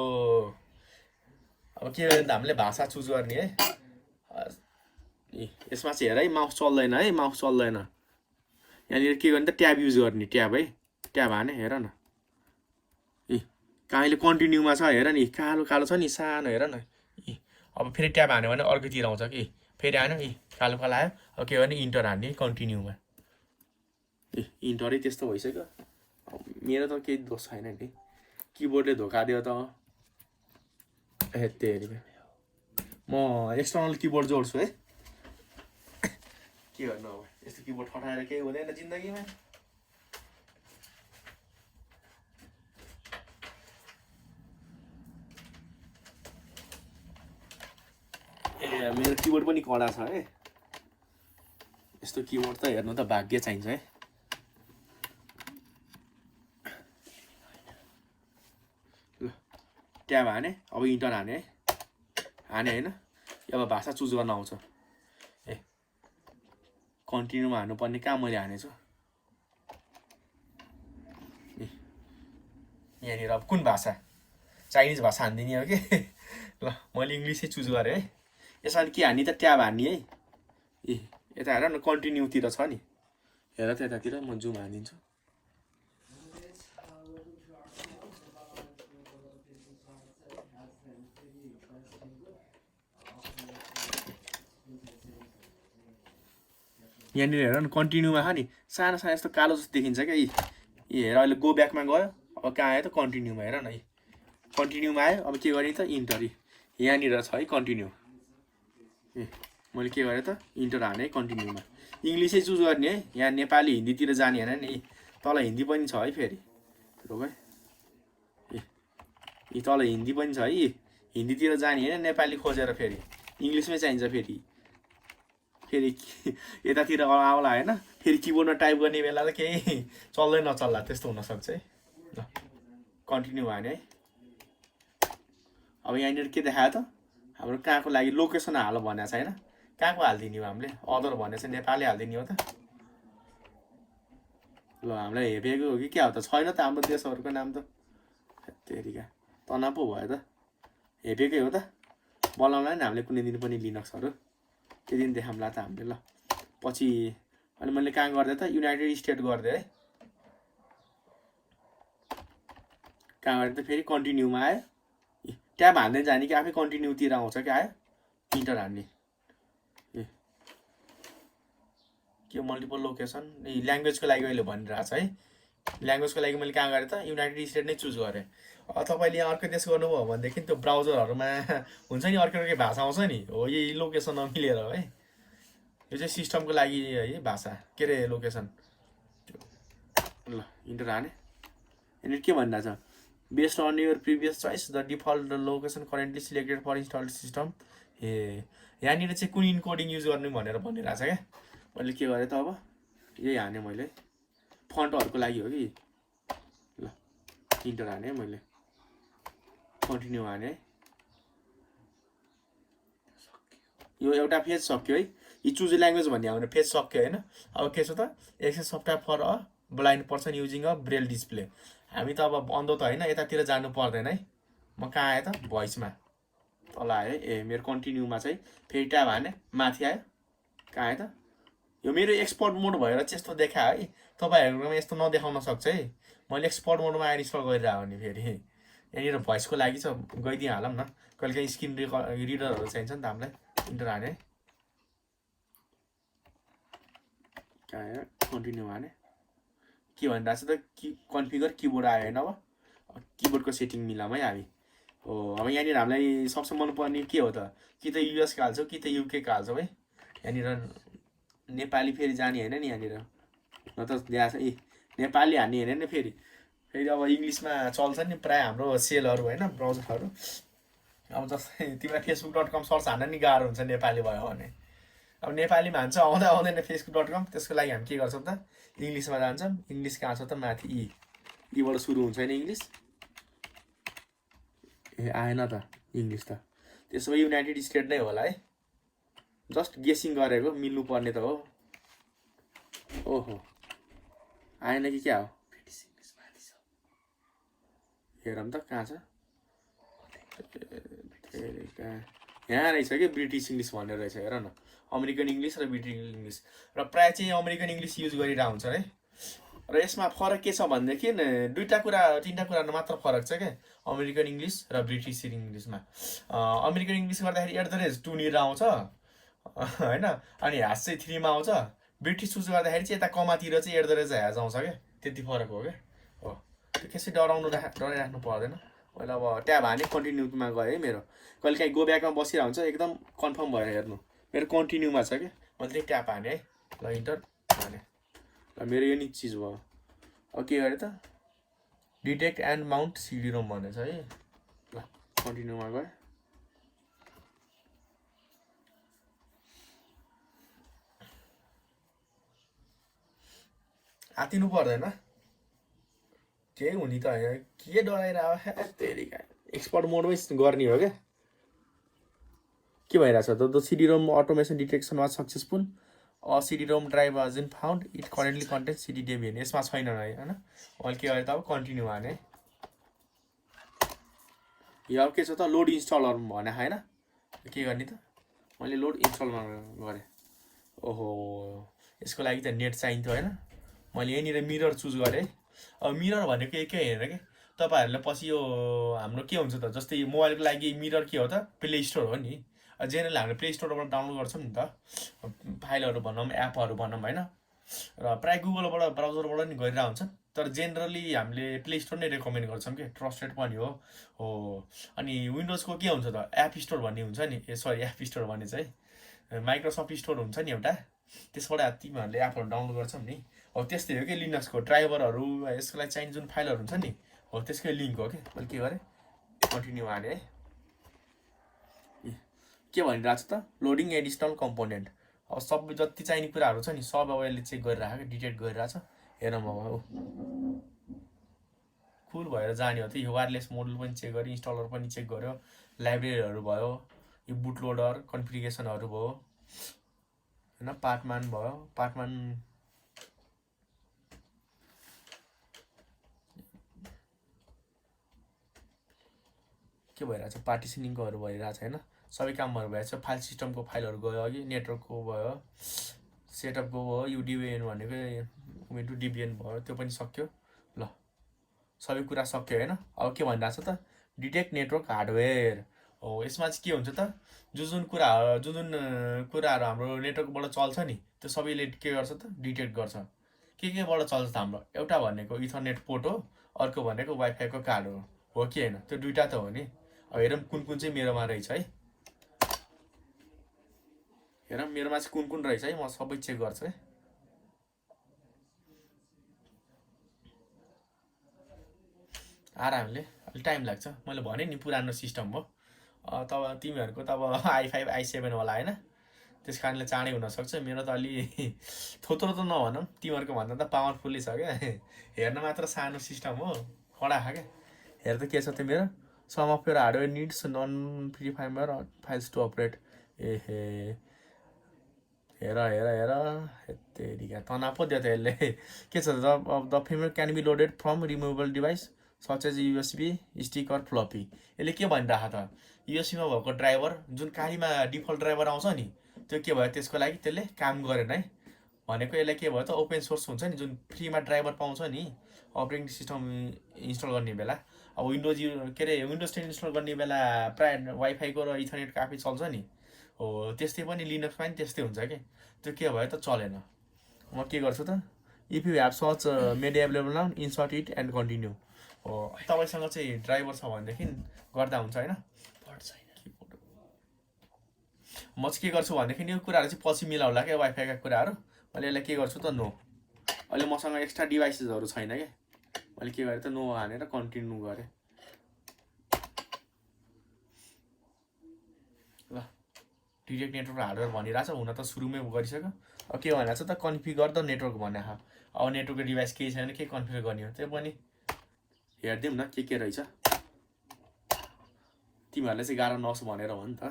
अब के गर्यो त हामीले भाषा चुज गर्ने है। यसमा चाहिँ हेर है, माउस चल्दैन है, माउस चल्दैन। यहाँनिर के गर्ने त ट्याब युज गर्ने, ट्याब है, ट्याब हाने हेर न। कहाँ अहिले कन्टिन्यूमा छ हेर नि, कालो कालो छ नि सानो, हेर न। अब फेरि ट्याब हान्यो भने अर्कोतिर आउँछ कि, फेरि हान्यो कालो कालो आयो। अब के गर्ने इन्टर हान्ने कन्टिन्यूमा। इन्टरै त्यस्तो भइसक्यो। मेरो त केही दोष छैन नि, किबोर्डले धोका दियो त। ए त्यही म एक्सटर्नल किबोर्ड जोड्छु है। के गर्नु अब, यस्तो किबोर्ड ठटाएर केही हुँदैन जिन्दगीमा। ए मेरो किबोर्ड पनि कडा छ है। यस्तो किबोर्ड त हेर्नु त भाग्य चाहिन्छ है। ल ट्याब हाने, अब इन्टर हाने है, हाने होइन। अब भाषा चुज गर्न आउँछ। ए कन्टिन्यूमा हान्नुपर्ने कहाँ मैले हानेछु। यहाँनिर अब कुन भाषा, चाइनिज भाषा हानिदिने हो कि। ल मैले इङ्ग्लिसै चुज गरेँ है। यसमा के हान्ने त ट्याब हान्ने है। यता हेर न कन्टिन्यूतिर छ नि, हेर त यतातिर म जुम हानिदिन्छु। यहाँनिर हेर न कन्टिन्यूमा छ नि, सानो सानो यस्तो कालो जस्तो देखिन्छ क्या। हेर अहिले गो ब्याकमा गयो, अब कहाँ आयो त कन्टिन्यूमा, हेर न। कन्टिन्यूमा आयो, अब के गर्ने त इन्टर, यहाँनिर छ है कन्टिन्यू। मैले के गरेँ त इन्टर हाने कन्टिन्यूमा। इङ्ग्लिसै चुज गर्ने है, यहाँ नेपाली हिन्दीतिर जाने होइन नि। तल हिन्दी पनि छ है फेरि, रोक है। तल हिन्दी पनि छ है, हिन्दीतिर जाने होइन, नेपाली खोजेर फेरि इङ्ग्लिसमै चाहिन्छ। फेरि यतातिर आउला होइन, फेरि किबोर्डमा टाइप गर्ने बेला त केही चल्दै नचल्ला त्यस्तो हुनसक्छ है। ल कन्टिन्यू हाने है। अब यहाँनिर के देखायो त, हाम्रो कहाँको लागि लोकेसन हाल भनेको छ होइन, कहाँको हालिदिने हो हामीले, अदर भनेको चाहिँ नेपाली हालिदिने हो त। ल हामीलाई हेपेको हो कि क्या हो त, छैन त हाम्रो देशहरूको नाम त। तेरिका तनाव पो भयो त, हेपेकै हो त। बनाउला नि हामीले कुनै दिन पनि लिनक्सहरू, त्यो दिन देखाउँला त हामीले। ल पछि अनि मैले कहाँ गरिदिएँ त, युनाइटेड स्टेट गरिदिएँ है। कहाँ गरेँ त फेरि कन्टिन्यूमा आयो। ट्याब हान्दै जाने कि आफै कन्टिन्यूतिर आउँछ क्या, आयो इन्टर हान्ने। के मल्टिपल लोकेसन, ल्याङ्ग्वेजको लागि अहिले भनिरहेको छ है। ल्याङ्ग्वेजको लागि मैले कहाँ गरेँ त युनाइटेड स्टेट नै चुज गरेँ। तपाईँले अर्को देश गर्नुभयो भनेदेखि त्यो ब्राउजरहरूमा हुन्छ नि अर्को अर्कै भाषा आउँछ नि, हो यही लोकेसन नमिलेर हो है। यो चाहिँ सिस्टमको लागि है भाषा, के अरे लोकेसन। ल इन्टर हाने, यहाँनिर के भनिरहेको छ, based on your previous choice the default location currently selected for installed system. यहाँनिर चाहिँ कुन इन्कोडिङ युज गर्ने भनेर भनिरहेको छ क्या। मैले के गरेँ त अब यही हाने मैले, फन्टहरूको लागि हो कि। ल इन्टर हाने मैले, कन्टिन्यू हाने। यो एउटा फेज सक्यो है, यो चुज ल्याङ्ग्वेज भन्ने हाम्रो फेज सक्यो होइन। अब के छ त, access software for a blind person using a braille display. हामी त अब अन्धो त होइन, यतातिर जानु पर्दैन है। म कहाँ आएँ त भोइसमा, तल आएँ। ए मेरो कन्टिन्यूमा चाहिँ फेरि ट्याब हाने, माथि आयो। कहाँ आयो त, यो मेरो एक्सपोर्ट मोड भएर चाहिँ यस्तो देखायो है। तपाईँहरूकोमा यस्तो नदेखाउन सक्छ है। मैले एक्सपोर्ट मोडमा आएर इन्स्टल गरिरहेको नि। फेरि यहाँनिर भोइसको लागि छ, गइदिइहालौँ न। कहिले काहीँ स्क्रिन रिडरहरू चाहिन्छ नि त हामीलाई। इन्टर हाने, कहाँ आयो कन्टिन्यू भने के भनिरहेको छ त कन्फिगर किबोर्ड आयो होइन अब किबोर्डको सेटिङ मिलाउँ है हामी हो अब यहाँनिर हामीलाई सबसे मनपर्ने के हो त कि त युएसको हाल्छौँ कि त युकेको हाल्छौँ है यहाँनिर नेपाली फेरि जाने होइन नि यहाँनिर न त त्यहाँ छ ए नेपाली हान्ने होइन नि फेरि अब इङ्ग्लिसमा चल्छ नि प्रायः हाम्रो सेलहरू होइन ब्राउजरहरू अब जस्तै तिमीलाई facebook.com सर्च हान्न नि गाह्रो हुन्छ नेपाली भयो भने अब नेपालीमा हान्छ आउँदा आउँदैन facebook.com त्यसको लागि हामी के गर्छौँ त इङ्ग्लिसमा जान्छौँ इङ्ग्लिस कहाँ छ त माथि ईबाट सुरु हुन्छ नि इङ्ग्लिस ए आएन त इङ्ग्लिस त त्यसो भए युनाइटेड स्टेट नै होला है जस्ट गेसिङ गरेको मिल्नु पर्ने त हो ओहो आएन कि क्या हो हेरौँ त कहाँ छ यहाँ रहेछ कि ब्रिटिस इङ्ग्लिस भन्ने रहेछ हेर न अमेरिकन इङ्ग्लिस र ब्रिटिस इङ्ग्लिस र प्रायः चाहिँ अमेरिकन इङ्ग्लिस युज गरिरहेको हुन्छ है र यसमा फरक के छ भनेदेखि तिनवटा कुरा मात्र फरक छ क्या अमेरिकन इङ्ग्लिस र ब्रिटिस इङ्ग्लिसमा अमेरिकन इङ्ग्लिस गर्दाखेरि एट टुनिर आउँछ होइन अनि ह्यास चाहिँ 3 मा आउँछ ब्रिटिस युज गर्दाखेरि चाहिँ यता कमातिर चाहिँ एट ह्याज आउँछ क्या त्यति फरक हो क्या हो त्यो कसै डराइराख्नु पर्दैन मैले अब ट्याब हाने कन्टिन्यूमा गएँ है मेरो कहिले काहीँ गो ब्याकमा बसिरहेको हुन्छ एकदम कन्फर्म भएर हेर्नु मेरो कन्टिन्यूमा छ क्या मैले त्यही ट्याब हाने है ल इन्टर हाने ल मेरो यो नि चिज भयो अब के गरेँ त detect and mount CD ROM भनेछ है ल कन्टिन्यूमा गएँ आतिनु पर्दैन केही हुने त होइन के डराइरहेको तेरिका एक्सपर्ट मोडमै गर्ने हो क्या के भइरहेछ त the CD ROM automation detection was successful CD ROM drive was in found it currently content CD Debian यसमा छैन होइन मैले के गरेँ त अब कन्टिन्यू हाने यो अब के छ त लोड इन्स्टलर भने होइन के गर्ने त मैले लोड इन्स्टल गरेँ ओहो यसको लागि त नेट चाहिन्थ्यो होइन मैले यहीँनिर मिरर चुज गरेँ अब मिरर भनेको एकै हेरेर के तपाईँहरूलाई पछि यो हाम्रो के हुन्छ त जस्तै मोबाइलको लागि मिरर के हो त प्ले स्टोर हो नि जेनरली हामीले प्ले स्टोरबाट डाउनलोड गर्छौँ नि त फाइलहरू भनौँ एपहरू भनौँ होइन र प्रायः गुगलबाट ब्राउजरबाट नि गरिरहेको हुन्छ तर जेनरली हामीले प्ले स्टोर नै रेकमेन्ड गर्छौँ कि ट्रस्टेड पनि हो अनि विन्डोजको के हुन्छ त एप स्टोर भन्ने हुन्छ नि सरी एप स्टोर भन्ने चाहिँ माइक्रोसफ्ट स्टोर हुन्छ नि एउटा त्यसबाट तिमीहरूले एपहरू डाउनलोड गर्छौ नि हो त्यस्तै हो कि लिनक्सको ड्राइभरहरू यसको लागि चाहिने जुन फाइलहरू हुन्छ नि हो त्यसकै लिङ्क हो कि मैले के गरेँ कन्टिन्यू हाने है के भनिरहेको छ त लोडिङ एडिसनल कम्पोनेन्ट अब सबै जति चाहिने कुराहरू छ नि सब अब यसले चेक गरिरहेको डिटेक्ट गरिरहेछ हेरौँ अब फुल भएर जाने हो त यो वायरलेस मोडल पनि चेक गर्यो इन्स्टलर पनि चेक गर्यो लाइब्रेरीहरू भयो यो बुट लोडर कन्फिगरेसनहरू भयो होइन पार्टमान भयो पार्टमान के भइरहेछ पार्टिसनिङकोहरू भइरहेछ होइन सबै कामहरू भइरहेछ फाइल सिस्टमको फाइलहरू गयो अघि नेटवर्कको भयो सेटअपको भयो युडिबिएन भनेको इन्टु डिबिएन भयो त्यो पनि सक्यो ल सबै कुरा सक्यो होइन अब के भनिरहेछ त डिटेक्ट नेटवर्क हार्डवेयर हो यसमा चाहिँ के हुन्छ त जुन कुराहरू हाम्रो नेटवर्कबाट चल्छ नि त्यो सबैले के गर्छ त डिटेक्ट गर्छ केबाट चल्छ त हाम्रो एउटा भनेको इथरनेट पोर्ट हो अर्को भनेको वाइफाईको कार्ड हो कि होइन त्यो दुइटा त हो नि अब हेरौँ कुन चाहिँ मेरोमा रहेछ है हेरौँ मेरोमा चाहिँ कुन रहेछ है म सबै चेक गर्छु है आरामले अलिक टाइम लाग्छ मैले भने नि पुरानो सिस्टम हो तब तिमीहरूको त अब i5 i7 होला होइन त्यस कारणले चाँडै हुनसक्छ मेरो त अलि थोत्रो त नभनौँ तिमीहरूको भन्दा त पावरफुल्लै छ क्या हेर्न मात्र सानो सिस्टम हो कडा खा क्या हेर त के छ त मेरो some of your hardware needs non free firmware files to operate एहे हेर तेरिका तनाव पो दियो त यसले के छ the firmware can be loaded from removable device such as USB stick or floppy यसले के भनिरहेको त युएसबीमा भएको ड्राइभर जुन कालीमा डिफल्ट ड्राइभर आउँछ नि त्यो के भयो त्यसको लागि त्यसले काम गरेन है भनेको यसलाई के भयो त ओपन सोर्स हुन्छ नि जुन फ्रीमा ड्राइभर पाउँछ नि अपरेटिङ सिस्टम इन्स्टल गर्ने बेला अब विन्डोज के अरे विन्डोज 10 इन्स्टल गर्ने बेला प्रायः वाइफाईको र इथरनेटको आफै चल्छ नि हो त्यस्तै पनि लिनक्समा पनि त्यस्तै हुन्छ कि त्यो के भयो त चलेन म के गर्छु त if you have such made available now insert it and continue हो तपाईँसँग चाहिँ ड्राइभर छ भनेदेखि गर्दा हुन्छ होइन म चाहिँ के गर्छु भनेदेखि यो कुराहरू चाहिँ पछि मिलाउला क्या वाइफाईका कुराहरू मैले यसलाई के गर्छु त नो अहिले मसँग एक्स्ट्रा डिभाइसेसहरू छैन क्या मैले के गरेँ त नो हानेर कन्टिन्यू गरेँ ल डिरेक्ट नेटवर्क हार्डवेयर भनिरहेछ हुन त सुरुमै गरिसक्यो अब के भनेको छ त कन्फिगर द नेटवर्क भने अब नेटवर्कको डिभाइस केही छैन के कन्फिगर गर्ने हो त्यो पनि हेरिदिउँ न के रहेछ तिमीहरूले चाहिँ गाह्रो नहोस् भनेर हो नि त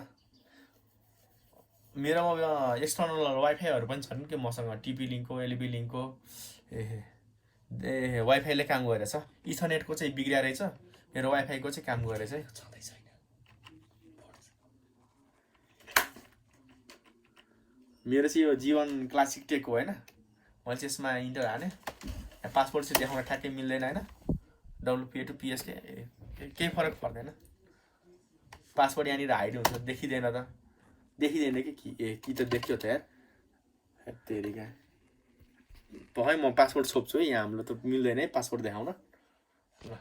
मेरोमा एक्सटर्नल वाइफाईहरू पनि छन् कि मसँग टिपी लिङ्कको एलबी लिङ्कको ए वाइफाईले काम गरेछ इथरनेटको चाहिँ बिग्रिया रहेछ मेरो वाइफाईको चाहिँ काम गरेछ है मेरो चाहिँ यो जीवन क्लासिक टेक हो होइन मैले चाहिँ यसमा इन्टर हाने पासपोर्ट चाहिँ देखाउन ठ्याक्कै मिल्दैन होइन डब्लुपिए टु पिएसके केही फरक पर्दैन पासपोर्ट यहाँनिर हाइड हुन्छ देखिँदैन त देखिँदैन कि त देखियो त यार तेरिका है म पासपोर्ट छोप्छु है यहाँ हाम्रो त मिल्दैन है पासपोर्ट देखाउन ल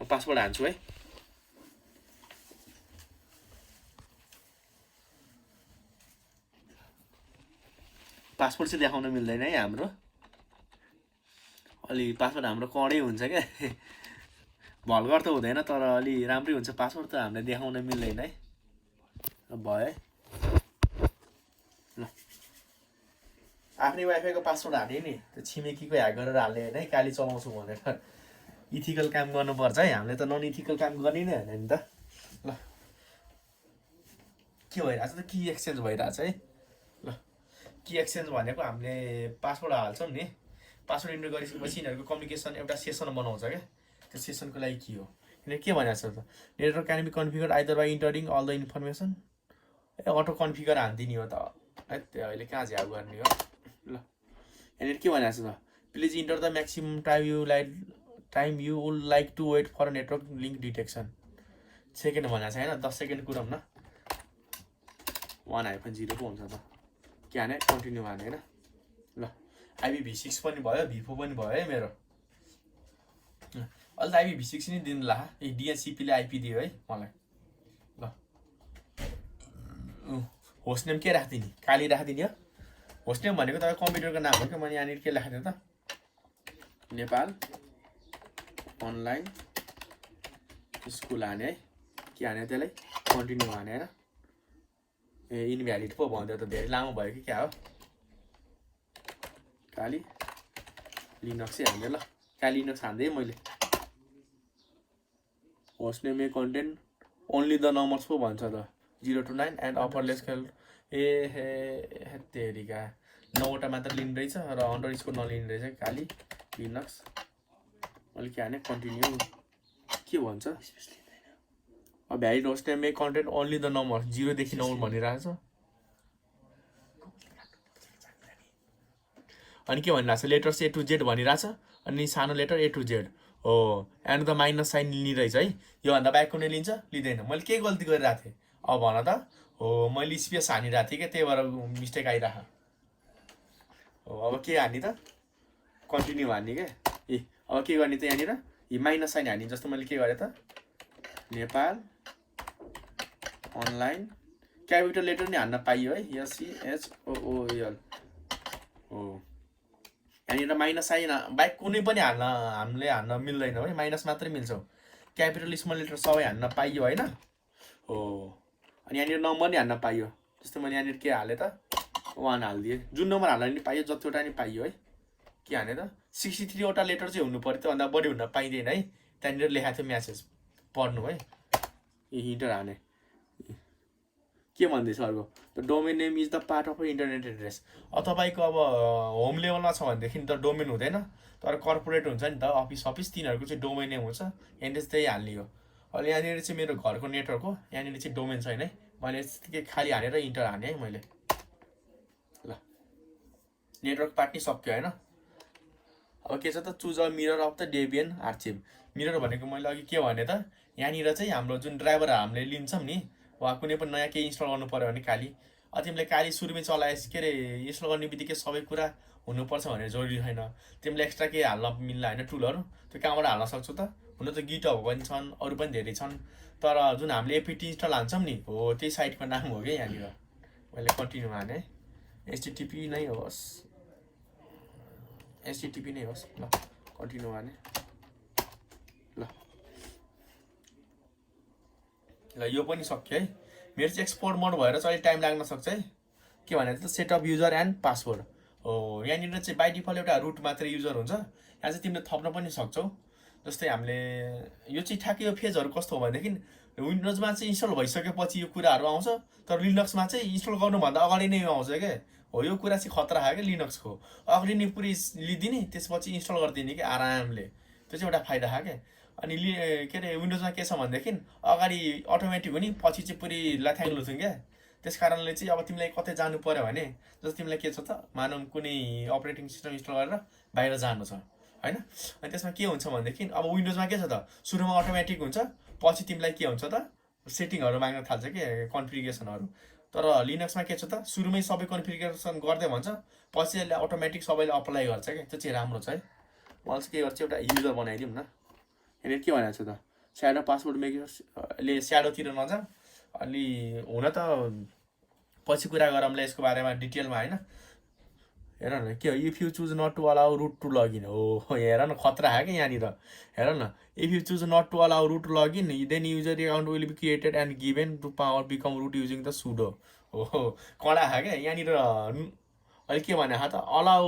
म पासपोर्ट हान्छु है पासपोर्ट चाहिँ देखाउन मिल्दैन है हाम्रो अलि पासपोर्ट हाम्रो कडै हुन्छ क्या भलगर त हुँदैन तर अलि राम्रै हुन्छ पासपोर्ट त हामीले देखाउन मिल्दैन है भयो है ल आफ्नै वाइफाईको पासवर्ड हाल्ने नि त्यो छिमेकीको ह्याक गरेर हाल्ने होइन है काली चलाउँछु भनेर इथिकल काम गर्नुपर्छ है हामीले त नन इथिकल काम गर्ने नै होइन नि त ल के भइरहेछ त कि एक्सचेन्ज भइरहेछ है ल कि एक्सचेन्ज भनेको हामीले पासवर्ड हाल्छौँ नि पासवर्ड इन्टर गरिसकेपछि यिनीहरूको कम्युनिकेसन एउटा सेसन बनाउँछ क्या त्यो सेसनको लागि के हो किनकि के भनेको छ त network can be configure either by entering all the information auto configure हानिदिने हो त है त्यो अहिले कहाँ झ्याउ गर्ने हो ल यहाँनिर के भनेको छ त please enter the maximum time you would like to wait for network link detection second भनेको छ होइन 10 सेकेन्ड कुरौँ न 1-0 पो हुन्छ त के हाने कन्टिन्यू हाने होइन ल IPv6 पनि भयो V4 पनि भयो है मेरो अहिले त IPv6 नै दिनु ला DHCPले IP दियो है मलाई ल होस्ट नेम के राखिदिने काली राखिदिने हो होस्ट नेम भनेको तपाईँ कम्प्युटरको नाम हो क्या मैले यहाँनिर के राखिदिएँ त नेपाल अनलाइन स्कुल हाने है के हाने त्यसलाई कन्टिन्यू हाने होइन ए इनभ्यालिड पो भन्दै त धेरै लामो भयो कि क्या हो काली लिनक्सै हान्दै ल काली लिनक्स हान्दै मैले host name A content only the numbers पो भन्छ त 0 to 9 एन्ड अप्पर लेस्कल ए हे तेरिका 9वटा मात्र लिने रहेछ र अन्डर स्कोर नलिने रहेछ काली लिनक्स मैले के हाने कन्टिन्यू के भन्छ अब valid host name A content only the number 0 देखि 9 भनिरहेको छ अनि के भनिरहेको छ लेटर्स A to Z भनिरहेछ अनि सानो लेटर A to Z हो एन्ड द माइनस साइन लिने रहेछ है योभन्दा बाहेक कुनै लिन्छ लिँदैन मैले के गल्ती गरिरहेको थिएँ अब भन त हो मैले स्पेस हानिरहेको थिएँ क्या त्यही भएर मिस्टेक आइरह हो अब के हान्ने त कन्टिन्यू हान्ने क्या अब के गर्ने त यहाँनिर माइनस साइन हान्ने जस्तो मैले के गरेँ त नेपाल अनलाइन क्यापिटल लेटर नै हान्न पाइयो है SCHOOL हो यहाँनिर माइनस साइन बाहेक कुनै पनि हामीले हान्न मिल्दैन है माइनस मात्रै मिल्छ क्यापिटल स्मल लेटर सबै हान्न पाइयो होइन हो अनि यहाँनिर नम्बर नै हान्न पाइयो जस्तो मैले यहाँनिर के हालेँ त 1 हालिदिएँ जुन नम्बर हाल्न नि पाइयो जतिवटा नि पाइयो है के हाने त 63वटा लेटर चाहिँ हुनु पऱ्यो त्योभन्दा बढी हुन पाइँदैन है त्यहाँनिर लेखाएको थियो म्यासेज पढ्नु है इन्टर हाने के भन्दैछ अर्को the domain name is the part of internet address अब तपाईँको अब होम लेभलमा छ भनेदेखि त डोमेन हुँदैन तर कर्पोरेट हुन्छ नि त अफिस तिनीहरूको चाहिँ डोमेन नेम हुन्छ यहाँनिर त्यही हाल्ने हो अहिले यहाँनिर चाहिँ मेरो घरको नेटवर्क हो यहाँनिर चाहिँ डोमेन छैन है मैले यतिकै खाली हानेर इन्टर हाने है मैले ल नेटवर्क पार्ट नै सक्यो होइन अब के छ त choose a mirror of the Debian archive mirror भनेको मैले अघि के भने त यहाँनिर चाहिँ हाम्रो जुन ड्राइभर हामीले लिन्छौँ नि वा कुनै पनि नयाँ केही इन्स्टल गर्नु पऱ्यो भने खालि तिमीले काली सुरुमै चलाएस के अरे इन्स्टल गर्ने बित्तिकै सबै कुरा हुनुपर्छ भनेर जरुरी छैन। तिमीले एक्स्ट्रा केही हाल्न मिल्ला होइन टुलहरू, त्यो कहाँबाट हाल्न सक्छौ त? हुन त गिटहब पनि छन्, अरू पनि धेरै छन्, तर जुन हामीले एपिटी इन्स्टल हान्छौँ नि हो त्यही साइटको नाम हो क्या यहाँनिर। मैले कन्टिन्यू हाने, एचटिटिपी नै होस्, एचटिटिपी नै होस्। ल कन्टिन्यू हाने। ल यो पनि सक्यो है। मेरो चाहिँ एक्सपोर्ट मोड भएर चाहिँ अलिक टाइम लाग्न सक्छ है। के भने त सेटअप युजर एन्ड पासवर्ड हो। यहाँनिर चाहिँ बाई डिफल्ट एउटा रुट मात्रै युजर हुन्छ। यहाँ चाहिँ तिमीले थप्न पनि सक्छौ। जस्तै हामीले यो चाहिँ ठ्याक्कै यो फेजहरू कस्तो हो भनेदेखि विन्डोजमा चाहिँ इन्स्टल भइसकेपछि यो कुराहरू आउँछ, तर लिनक्समा चाहिँ इन्स्टल गर्नुभन्दा अगाडि नै आउँछ क्या। हो यो कुरा चाहिँ खतरा हो क्या लिनक्सको। अगाडि नै पुरै लिदिने, त्यसपछि इन्स्टल गरिदिने कि आरामले। त्यो चाहिँ एउटा फाइदा हो क्या। अनि के अरे विन्डोजमा के छ भनेदेखि अगाडि अटोमेटिक हो नि, पछि चाहिँ पुरै लाथ्याङ्लो थियो क्या। त्यस कारणले चाहिँ अब तिमीलाई कतै जानु पर्यो भने जस्तो तिमीलाई के छ त, मानौँ कुनै अपरेटिङ सिस्टम इन्स्टल गरेर बाहिर जानु छ होइन। अनि त्यसमा के हुन्छ भनेदेखि अब विन्डोजमा के छ त, सुरुमा अटोमेटिक हुन्छ, पछि तिमीलाई के हुन्छ त सेटिङहरू माग्न थाल्छ कि कन्फिगरेसनहरू। तर लिनक्समा के छ त, सुरुमै सबै कन्फिगरेसन गर्दै भन्छ, पछि यसले अटोमेटिक सबैले अप्लाई गर्छ क्या। त्यो चाहिँ राम्रो छ है। मलाई चाहिँ के गर्छ, एउटा युजर बनाइदिउँ न। यहाँनिर के भनेको छ त, स्याडो पासवर्ड मेकर्सले स्याडोतिर नजाऊ। अलि हुन त पछि कुरा गरौँला यसको बारेमा डिटेलमा होइन। हेर न के हो, if you choose not to allow root to login हो। हेर न खतरा हो क्या यहाँनिर। हेर न, if you choose not to allow root to login then user account will be created and given to power become root using the sudo हो। कडा हो क्या यहाँनिर। अहिले के भने त, अलाउ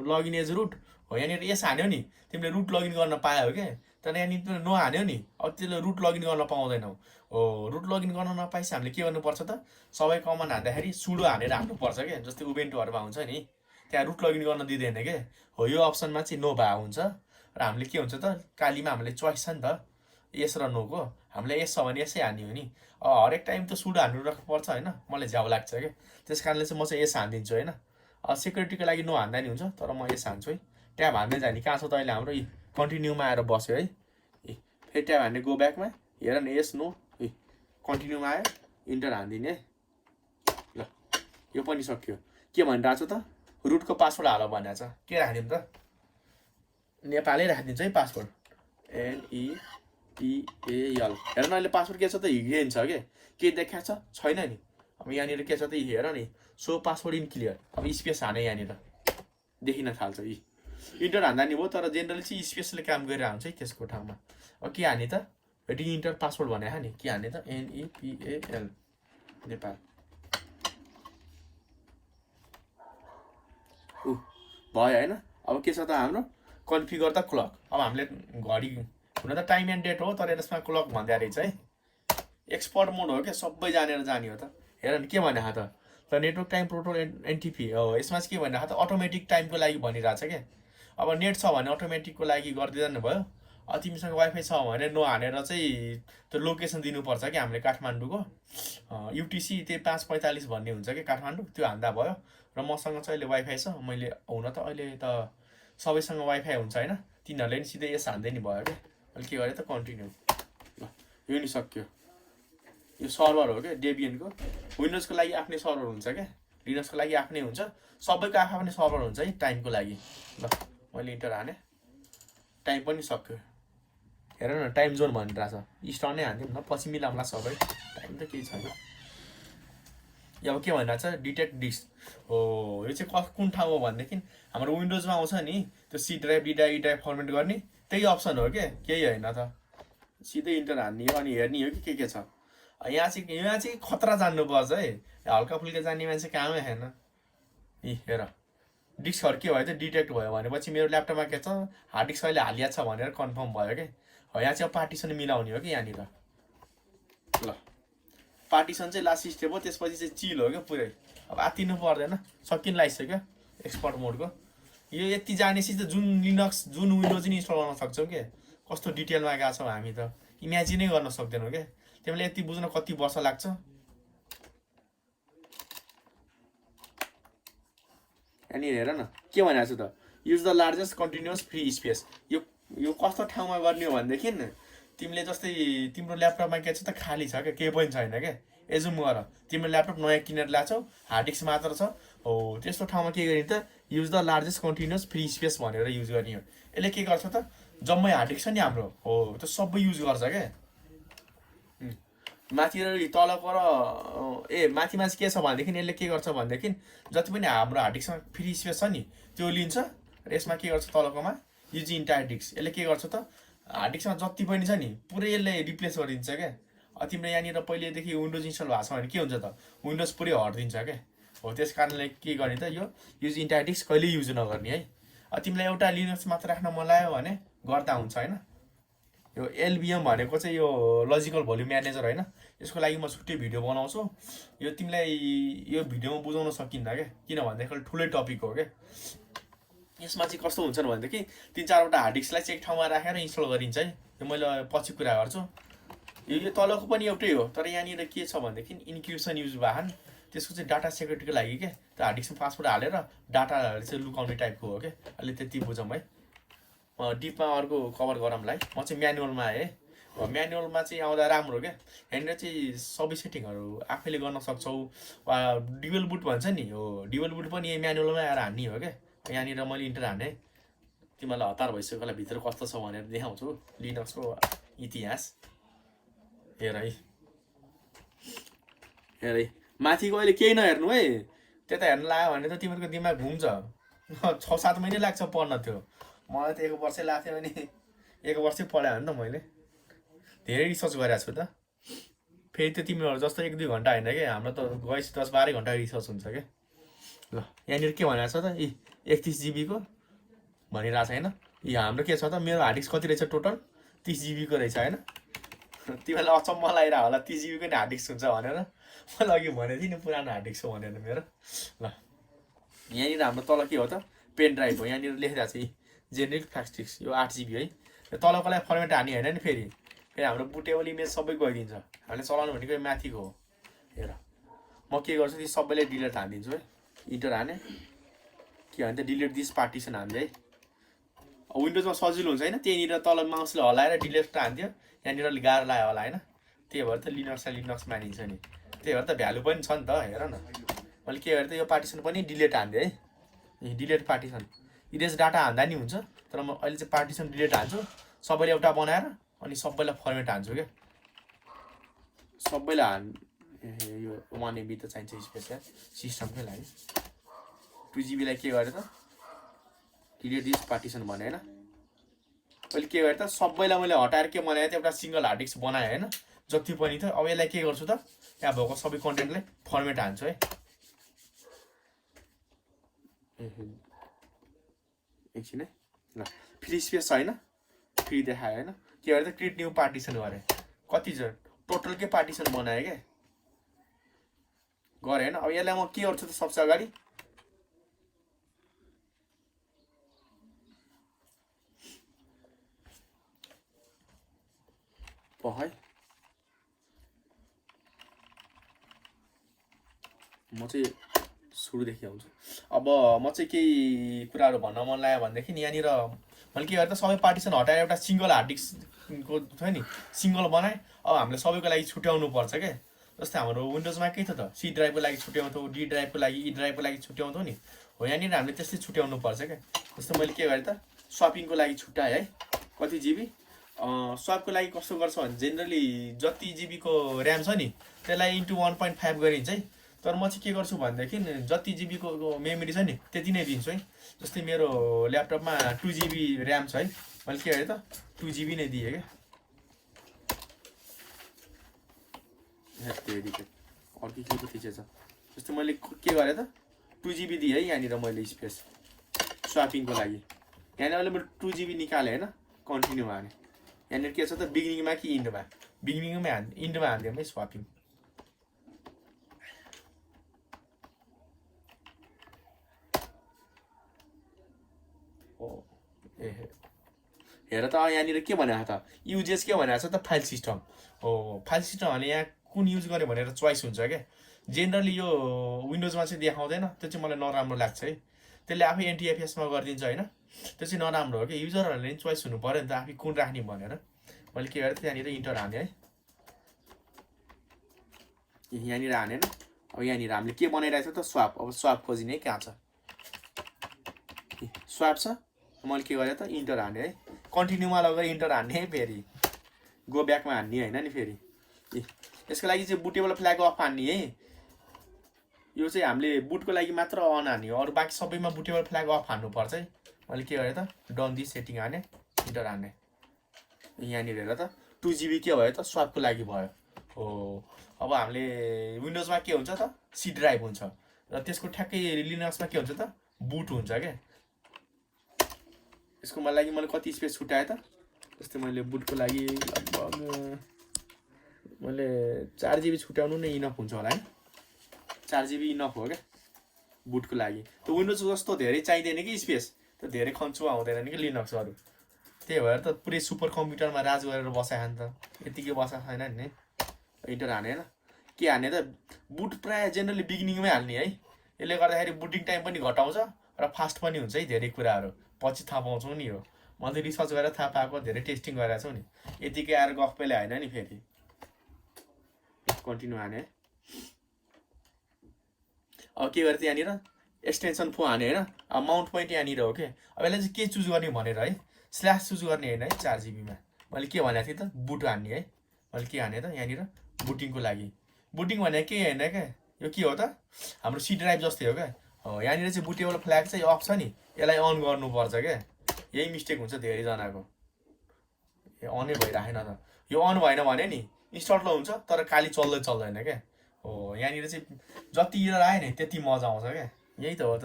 लगइन एज रुट हो। यहाँनिर यस हान्यो नि तिमीले रुट लगइन गर्न पायो क्या। तर यहाँनिर नो हान्यो नि, अब त्यसले रुट लगइन गर्न पाउँदैनौ हो। रुट लगइन गर्न नपाएपछि हामीले के गर्नुपर्छ त, सबै कमान हान्दाखेरि सुडो हानेर हान्नुपर्छ क्या। जस्तै उबेन्टुहरूमा हुन्छ नि, त्यहाँ रुट लगइन गर्न दिँदैन के हो। यो अप्सनमा चाहिँ नो भए हुन्छ। र हामीले के हुन्छ त, कालीमा हामीले चोइस छ नि त यस र नोको। हामीलाई यस छ भने यसै हान्ने हो नि। हरेक टाइम त सुडो हान्नु राख्नुपर्छ होइन, मलाई झ्याउ लाग्छ क्या। त्यस कारणले चाहिँ म चाहिँ यस हानिदिन्छु होइन। सेक्युरिटीको लागि नो हान्दा नि हुन्छ, तर म यस हान्छु है। ट्याब हान्दै जाने कहाँ छ त अहिले हाम्रो, कन्टिन्यूमा आएर बस्यो है। फेरि ट्याब हान्ने गो ब्याकमा, हेर न यस नो, कन्टिन्यूमा आयो, इन्टर हानिदिने है। ल यो पनि सक्यो। के भनिरहेको छ त, रुटको पासवर्ड हाल भनेको छ। के राखिदिउँ त, नेपालै राखिदिन्छु है पासवर्ड, NEPAL। हेर न अहिले पासवर्ड के छ त, हिडेन छ के, के देखाएको छैन नि। अब यहाँनिर के छ त, हेर नि सो पासवर्ड इन क्लियर। अब स्पेस हाने यहाँनिर देखिन थाल्छ। इन्टर हान्दा नि भयो, तर जेनरली चाहिँ स्पेसले काम गरेर हुन्छ है त्यसको ठाउँमा। अब के हाने त, रिइन्टर पासवर्ड भने नि के हाने त, NEPAL नेपाल। भयो होइन। अब के छ त हाम्रो कन्फिगर द क्लक। अब हामीले घडी हुन त टाइम एन्ड डेट हो, तर यसमा क्लक भन्दा रहेछ है। एक्सपर्ट मोड हो क्या, सबै जानेर जाने हो त। हेर न के भने त, नेटवर्क टाइम प्रोटोकल NTP हो। यसमा चाहिँ के भनिरहेको त, अटोमेटिक टाइमको लागि भनिरहेछ क्या। अब नेट छ भने अटोमेटिकको लागि गरिदिँदैन भयो। तिमीसँग वाइफाई छ भने नो हानेर चाहिँ त्यो लोकेसन दिनुपर्छ कि हामीले काठमाडौँको UTC त्यही 545 भन्ने हुन्छ कि काठमाडौँ, त्यो हान्दा भयो। र मसँग चाहिँ अहिले वाइफाई छ। मैले हुन त अहिले त सबैसँग वाइफाई हुन्छ होइन, तिनीहरूले नि सिधै यस हान्दै नि भयो क्या। अहिले के गरेँ त, कन्टिन्यू। ल यो नि सक्यो। यो सर्भर हो क्या डेबियनको। विन्डोजको लागि आफ्नै सर्भर हुन्छ क्या, लिनक्सको लागि आफ्नै हुन्छ, सबैको आफ्नै सर्भर हुन्छ है टाइमको लागि। ल मैले इन्टर हाने, टाइम पनि सक्यो। हेर न टाइम जोन भनिरहेछ, स्टार नै हानिदिउँ न, पछि मिलाउँला सबै। टाइम त केही छैन। अब के भनिरहेछ, डिटेक्ट डिस्क हो। यो चाहिँ कुन ठाउँ हो भनेदेखि हाम्रो विन्डोजमा आउँछ नि त्यो C drive D drive format गर्ने त्यही अप्सन हो क्या, केही होइन त। सिधै इन्टर हान्ने हो अनि हेर्ने हो कि के छ। यहाँ चाहिँ खतरा जान्नुपर्छ है, हल्का फुल्का जान्ने मान्छे कामै छैन। हेर डिस्कहरू के भयो त, डिटेक्ट भयो भनेपछि मेरो ल्यापटपमा के छ, हार्ड डिस्क अहिले हालिया छ भनेर कन्फर्म भयो क्या। यहाँ चाहिँ अब पार्टिसन मिलाउने हो कि यहाँनिर। ल पार्टिसन चाहिँ लास्ट स्टेप हो, त्यसपछि चाहिँ चिल हो क्या पुरै। अब आत्तिनु पर्दैन, सकिन लागिसक्यो एक्सपर्ट मोडको। यो यति जानेपछि त जुन लिनक्स जुन विन्डोज नि इन्स्टल गर्न सक्छौँ क्या। कस्तो डिटेलमा गएको छौँ हामी त, इमेजिनै गर्न सक्दैनौँ क्या। तिमीले यति बुझ्न कति वर्ष लाग्छ। यहाँनिर हेर न के भनेको छु त, use the largest continuous free space. यो कस्तो ठाउँमा गर्ने हो भनेदेखि तिमीले जस्तै तिम्रो ल्यापटपमा के छ त, खाली छ क्या, केही पनि छैन क्या, एजुम गर तिम्रो ल्यापटप नयाँ किनेर ल्याछौ हार्ड डिस्क मात्र छ हो त्यस्तो ठाउँमा के गर्ने त use the largest continuous free space भनेर युज गर्ने हो यसले के गर्छ त जम्मै हार्ड डिस्क छ नि हाम्रो हो त्यो सबै युज गर्छ क्या माथि र तलको र माथिमा चाहिँ के छ भनेदेखि यसले के गर्छ भनेदेखि जति पनि हाम्रो हार्ड डिस्कमा फ्री स्पेस छ नि त्यो लिन्छ र यसमा के गर्छ तलकोमा यो चाहिँ इन्टायर डिस्क यसले के गर्छ त हार्ड डिस्कमा जति पनि छ नि पुरै यसले रिप्लेस गरिदिन्छ क्या तिम्रो यहाँनिर पहिलेदेखि विन्डोज इन्स्टल भएको छ भने के हुन्छ त विन्डोज पुरै हटिदिन्छ क्या हो त्यस कारणले के गर्ने त यो युज इन्टायर डिस्क कहिले युज नगर्ने है तिमीलाई एउटा लिनक्स मात्र राख्न मन लाग्यो भने गर्दा हुन्छ होइन यो एलबिएम भनेको चाहिँ यो लजिकल भोल्युम म्यानेजर होइन यसको लागि म छुट्टै भिडियो बनाउँछु यो तिमीलाई यो भिडियोमा बुझाउन सकिन्न क्या किन भन्दाखेरि ठुलै टपिक हो क्या यसमा चाहिँ कस्तो हुन्छ भनेदेखि 3-4वटा हार्ड डिस्कलाई चाहिँ एक ठाउँमा राखेर इन्स्टल गरिन्छ है यो मैले पछि कुरा गर्छु यो तलको पनि एउटै हो तर यहाँनिर के छ भनेदेखि इन्क्रिप्सन युज भएन त्यसको चाहिँ डाटा सेक्युरिटीको लागि के त्यो हार्ड डिस्कमा पासवर्ड हालेर डाटा चाहिँ लुकाउने टाइपको हो क्या अहिले त्यति बुझौँ है डिपमा अर्को कभर गरौँला है म चाहिँ म्यानुअलमा आएँ म्यानुअलमा चाहिँ आउँदा राम्रो क्या यहाँनिर चाहिँ सबै सेटिङहरू आफैले गर्न सक्छौ वा डुअल बुट भन्छ नि हो डुअल बुट पनि यही म्यानुअलमै आएर हान्ने हो क्या यहाँनिर मैले इन्टर हाने तिमीलाई हतार भइसक्यो होला भित्र कस्तो छ भनेर देखाउँछु लिनक्सको इतिहास हेर है माथिको अहिले केही नहेर्नु है त्यता हेर्नु लाग्यो भने त तिमीहरूको दिमाग घुम्छ 6-7 महिनै लाग्छ पढ्न त्यो मलाई त 1 वर्षै लाग्थ्यो भने 1 वर्षै पढायो भने त मैले धेरै रिसर्च गरेको छु त फेरि त्यो तिमीहरू जस्तो 1-2 घन्टा होइन क्या हाम्रो त गएपछि 10-12 घन्टा रिसर्च हुन्छ क्या ल यहाँनिर के भनेको छ त 31 GB को भनिरहेको छ होइन यो हाम्रो के छ त मेरो हार्ड डिस्क कति रहेछ टोटल 30 GB को रहेछ होइन तिमीलाई अचम्म लागिरहेको होला 30 GB को नि हार्ड डिस्क हुन्छ भनेर मैले अघि भनेको थिएँ नि पुरानो हार्ड डिस्क हो भनेर मेरो ल यहाँनिर हाम्रो तल के हो त पेन ड्राइभ हो यहाँनिर लेखिरहेको छ जेनेरिक फ्ल्यास डिस्क यो 8 GB है तलकोलाई फर्मेट हान्ने होइन नि फेरि हाम्रो बुटेबल इमेज सबै गइदिन्छ हामीले चलाउनु भनेको माथिको हो हेर म के गर्छु ती सबैले डिलिट हानिदिन्छु है इन्टर हाने के भन्छ डिलिट दिस पार्टिसन हान्दै है विन्डोजमा सजिलो हुन्छ होइन त्यहीँनिर तल माउसले हलाएर डिलिट हान्थ्यो यहाँनिर अलिक गाह्रो लाग्यो होला होइन त्यही भएर त लिनक्स मानिन्छ नि त्यही भएर त भ्यालु पनि छ नि त हेर न मैले के गरेँ त यो पार्टिसन पनि डिलिट हान्थेँ है डिलिट पार्टिसन इरेज डाटा हान्दा नि हुन्छ तर म अहिले चाहिँ पार्टिसन डिलिट हान्छु सबैले एउटा बनाएर अनि सबैलाई फर्मेट हान्छु क्या सबैलाई यो 1 MB त चाहिन्छ स्पेस सिस्टमकै लागि 2 GB लाई के गरेँ त डिलिट दिस पार्टिसन भने होइन अहिले के गरेँ त सबैलाई मैले हटाएर के बनाएँ त एउटा सिङ्गल हार्ड डिस्क बनाएँ होइन जति पनि थियो अब यसलाई के गर्छु त यहाँ भएको सबै कन्टेन्टलाई फर्मेट हान्छु है एकछिन है ल फ्री स्पेस छैन फ्री देखायो होइन के गरेँ त क्रिएट न्यू पार्टिसन गरेँ कति छ टोटलकै पार्टिसन बनाएँ क्या गरेँ होइन अब यसलाई म के गर्छु त सबसे अगाडि है म चाहिँ सुरुदेखि आउँछु अब म चाहिँ केही कुराहरू भन्न मन लाग्यो भनेदेखि यहाँनिर मैले के गरेँ त सबै पार्टिसन हटाएर एउटा सिङ्गल हार्ड डिस्कको थियो नि सिङ्गल बनाएँ अब हामीले सबैको लागि छुट्याउनु पर्छ क्या जस्तै हाम्रो विन्डोजमा के थियो त सी ड्राइभको लागि छुट्याउँथ्यौँ डी ड्राइभको लागि ई ड्राइभको लागि छुट्याउँथ्यौँ नि हो यहाँनिर हामीले त्यस्तै छुट्याउनु पर्छ क्या जस्तो मैले के गरेँ त स्वापिङको लागि छुट्याएँ है कति जिबी स्वापको लागि कस्तो गर्छ भने जेनरली जति जिबीको ऱ्याम छ नि त्यसलाई इन्टु 1.5 गरिन्छ है तर म चाहिँ के गर्छु भनेदेखि जति जिबीको मेमोरी छ नि त्यति नै दिन्छु है जस्तै मेरो ल्यापटपमा 2 GB ऱ्याम छ है मैले के गरेँ त 2 GB नै दिएँ क्या अर्कै के कति चाहिँ छ जस्तै मैले के गरेँ त 2 GB दिएँ है यहाँनिर मैले स्पेस स्वापिङको लागि यहाँनिर अहिले मैले 2 GB निकालेँ होइन कन्टिन्यू हाने यहाँनिर के छ त बिगिनिङमा कि इन्डमा इन्डमा हान्दिउँ है स्वापिङ हेर त यहाँनिर के भनेको त युजेस के भनेको छ त फाइल सिस्टम हो फाइल सिस्टम भने यहाँ कुन युज गर्यो भनेर चोइस हुन्छ क्या जेनरली यो विन्डोजमा चाहिँ देखाउँदैन त्यो चाहिँ मलाई नराम्रो लाग्छ है त्यसले आफै एनटिएफएसमा गरिदिन्छ होइन त्यो चाहिँ नराम्रो हो कि युजरहरूले नि चोइस हुनु पऱ्यो नि त आफै कुन राख्ने भनेर मैले के गरेँ त्यहाँनिर इन्टर हाने है यहाँनिर हानेन। अब यहाँनिर हामीले के बनाइरहेको छ त स्वाप। अब स्वाप खोजिने कहाँ छ स्वाप छ। मैले के गरेँ त इन्टर हाने है। कन्टिन्यूमा लगेर इन्टर हान्ने है फेरि गो ब्याकमा हान्ने होइन नि फेरि। यसको लागि चाहिँ बुटेबल फ्ल्याग अफ हान्ने है। यो चाहिँ हामीले बुटको लागि मात्र अन हान्ने हो अरू बाँकी सबैमा बुटेबल फ्ल्याग अफ हान्नुपर्छ है। मैले के गरेँ त डन दिस सेटिङ हाने इन्टर हान्ने। यहाँनिर हेर त 2 GB के भयो त स्वापको लागि भयो हो। अब हामीले विन्डोजमा के हुन्छ त सी ड्राइभ हुन्छ र त्यसको ठ्याक्कै लिनक्समा के हुन्छ त बुट हुन्छ क्या। यसको लागि मैले कति स्पेस छुट्याएँ त जस्तै मैले बुटको लागि लगभग मैले 4 GB छुट्याउनु नै इनफ हुन्छ होला है। 4 GB इनफ हो क्या बुटको लागि। त्यो विन्डोज जस्तो धेरै चाहिँदैन कि स्पेस त्यो धेरै खन्चुवा हुँदैन नि कि लिनक्सहरू। त्यही भएर त पुरै सुपर कम्प्युटरमा राज गरेर बसायो नि त यतिकै बसाएको छैन नि। इन्टर हाने होइन के हाने त बुट प्रायः जेनरली बिगिनिङमै हाल्ने है। यसले गर्दाखेरि बुटिङ टाइम पनि घटाउँछ र फास्ट पनि हुन्छ है धेरै कुराहरू पछि थाहा पाउँछौँ नि। हो मैले रिसर्च गरेर थाहा पाएको धेरै टेस्टिङ गरेको छु नि। यतिकै आएर गफले होइन नि फेरि। कन्टिन्यू हाने अब के गरेँ त यहाँनिर एक्सटेन्सन फो हाने होइन। अब माउन्ट पोइन्ट यहाँनिर हो कि अब यसलाई चाहिँ के चुज गर्ने भनेर है स्ल्यास चुज गर्ने होइन है 4 GB मा। मैले के भनेको थिएँ त बुट हान्ने है। मैले के हाने त यहाँनिर बुटिङको लागि। बुटिङ भनेको के होइन क्या यो के हो त हाम्रो सी ड्राइभ जस्तै हो क्या। हो यहाँनिर चाहिँ बुटेबल फ्ल्याग चाहिँ अफ छ नि यसलाई अन गर्नुपर्छ क्या। यही मिस्टेक हुन्छ धेरैजनाको। अनै भइराखेन त यो अन भएन भने नि इन्स्टल त हुन्छ तर खालि चल्दैन क्या। हो यहाँनिर चाहिँ जति इरर आयो नि त्यति मजा आउँछ क्या। यही त हो त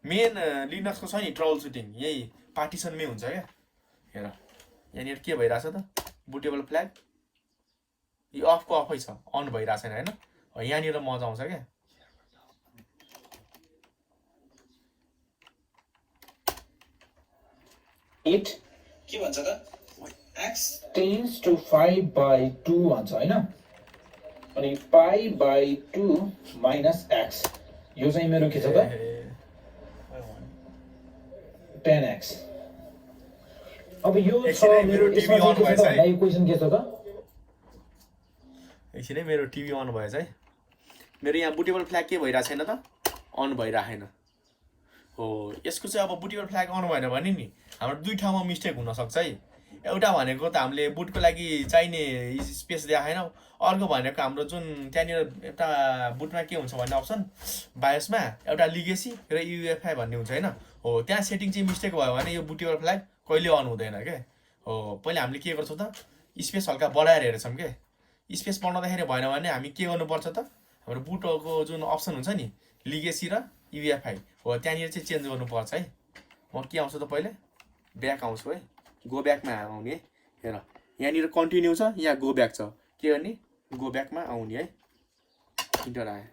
मेन लिनक्सको छ नि ट्रबल सुटिङ यही पार्टिसनमै हुन्छ क्या। हेर यहाँनिर के भइरहेछ त बुटेबल फ्ल्याग यो अफको अफै छ अन भइरहेको छैन होइन। यहाँनिर मजा आउँछ क्या। It के भन्छ त x टेन्स टु 5/2 भन्छ होइन। अनि π/2 माइनस x यो चाहिँ मेरो के छ त 10x। अब यो छ मेरो यसमा चाहिँ के छ त भन्दा इक्वेसन के छ त एकछिन मेरो टिभी अन भएछ है। मेरो यहाँ बुटेबल फ्ल्याग के भइरहेको छैन त अन भइरहेन। हो यसको चाहिँ अब बुटेबल फ्ल्याग अन भएन भने नि हाम्रो दुई ठाउँमा मिस्टेक हुनसक्छ है। एउटा भनेको त हामीले बुटको लागि चाहिने स्पेस देखाएन। अर्को भनेको हाम्रो जुन त्यहाँनिर एउटा बुटमा के हुन्छ भन्ने अप्सन बायोसमा एउटा लिगेसी र युएफआई भन्ने हुन्छ होइन। हो त्यहाँ सेटिङ चाहिँ मिस्टेक भयो भने यो बुटेबल फ्ल्याग कहिले अन हुँदैन क्या। हो पहिला हामीले के गर्छौँ त स्पेस हल्का बढाएर हेर्छौँ क्या। स्पेस बढाउँदाखेरि भएन भने हामी के गर्नुपर्छ त हाम्रो बुटको जुन अप्सन हुन्छ नि लिगेसी र युएफआई हो त्यहाँनिर चाहिँ चेन्ज गर्नुपर्छ है। म के आउँछु त पहिले ब्याक आउँछु है गो ब्याकमा आउने है। हेर यहाँनिर कन्टिन्यू छ यहाँ गो ब्याक छ के गर्ने गो ब्याकमा आउने है। इन्टर आयो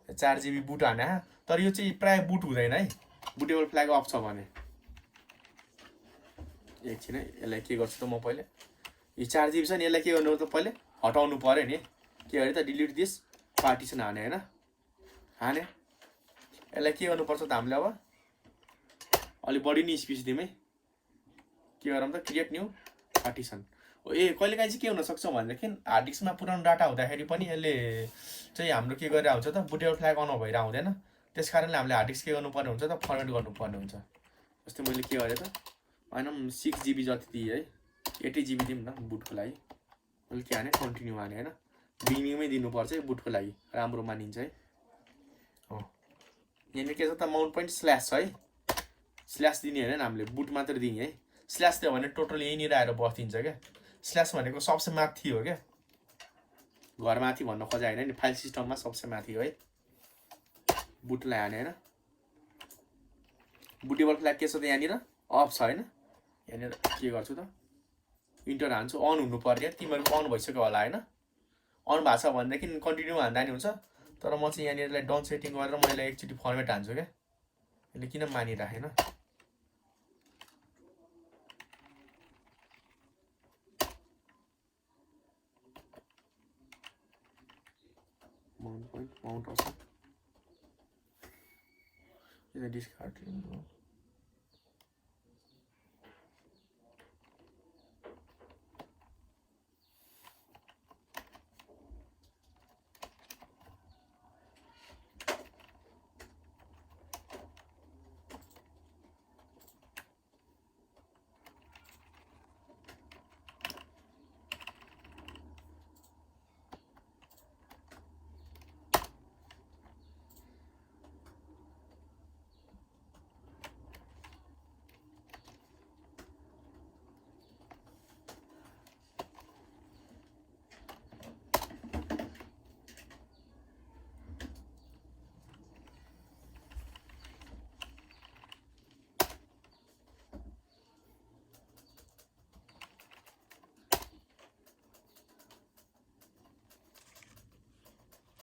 4 GB बुट हाने तर यो चाहिँ प्रायः बुट हुँदैन है बुटेबल फ्ल्याग अफ छ भने। एकछिन है यसलाई के गर्छु त म पहिले यो 4 GB छ नि यसलाई के गर्नु त पहिले हटाउनु पऱ्यो नि। के अरे त डिलिट दिस पार्टिसन हाने होइन हाने। यसलाई के गर्नुपर्छ त हामीले अब अलिक बढी नै स्पेस दिउँ है। के गरौँ त क्रिएट न्यू पार्टिसन। कहिलेकाहीँ चाहिँ के हुनसक्छ भनेदेखि हार्ड डिस्कमा पुरानो डाटा हुँदाखेरि पनि यसले चाहिँ हाम्रो के गरेर हुन्छ त बुटेबल फ्ल्याग अन भएर हुँदैन। त्यस कारणले हामीले हार्ड डिस्क के गर्नुपर्ने हुन्छ त फर्मेट गर्नुपर्ने हुन्छ। जस्तै मैले के गरेँ त भनौँ 6 GB जति दिएँ है 80 GB दिउँ न बुटको लागि। मैले के हाने कन्टिन्यू हाने होइन बिगिनिङमै दिनुपर्छ है बुटको लागि राम्रो मानिन्छ है। हो यहाँनिर के छ त माउन्ट पोइन्ट स्ल्यास छ है। स्ल्यास दिने होइन हामीले बुट मात्र दिने है। स्ल्यास दियो भने टोटल यहीँनिर आएर बस्दिन्छ क्या। स्ल्यास भनेको सबसे माथि हो क्या घरमाथि भन्न खोजे होइन नि फाइल सिस्टममा सबसे माथि हो है। बुटलाई हाने होइन बुटेबल फ्ल्याग के छ त यहाँनिर अफ छ होइन। यहाँनिर के गर्छु त इन्टर हान्छु अन हुनु पर्ने तिमीहरूको अन भइसक्यो होला होइन। अन भएको छ भनेदेखि कन्टिन्यू हान्दा नि हुन्छ तर म चाहिँ यहाँनिरलाई डन सेटिङ गरेर मैले एकचोटि फर्मेट हान्छु क्या। यसले किन मानिराखेन माउन्ट पोइन्ट माउन्ट आउँछ डिस्कार्ड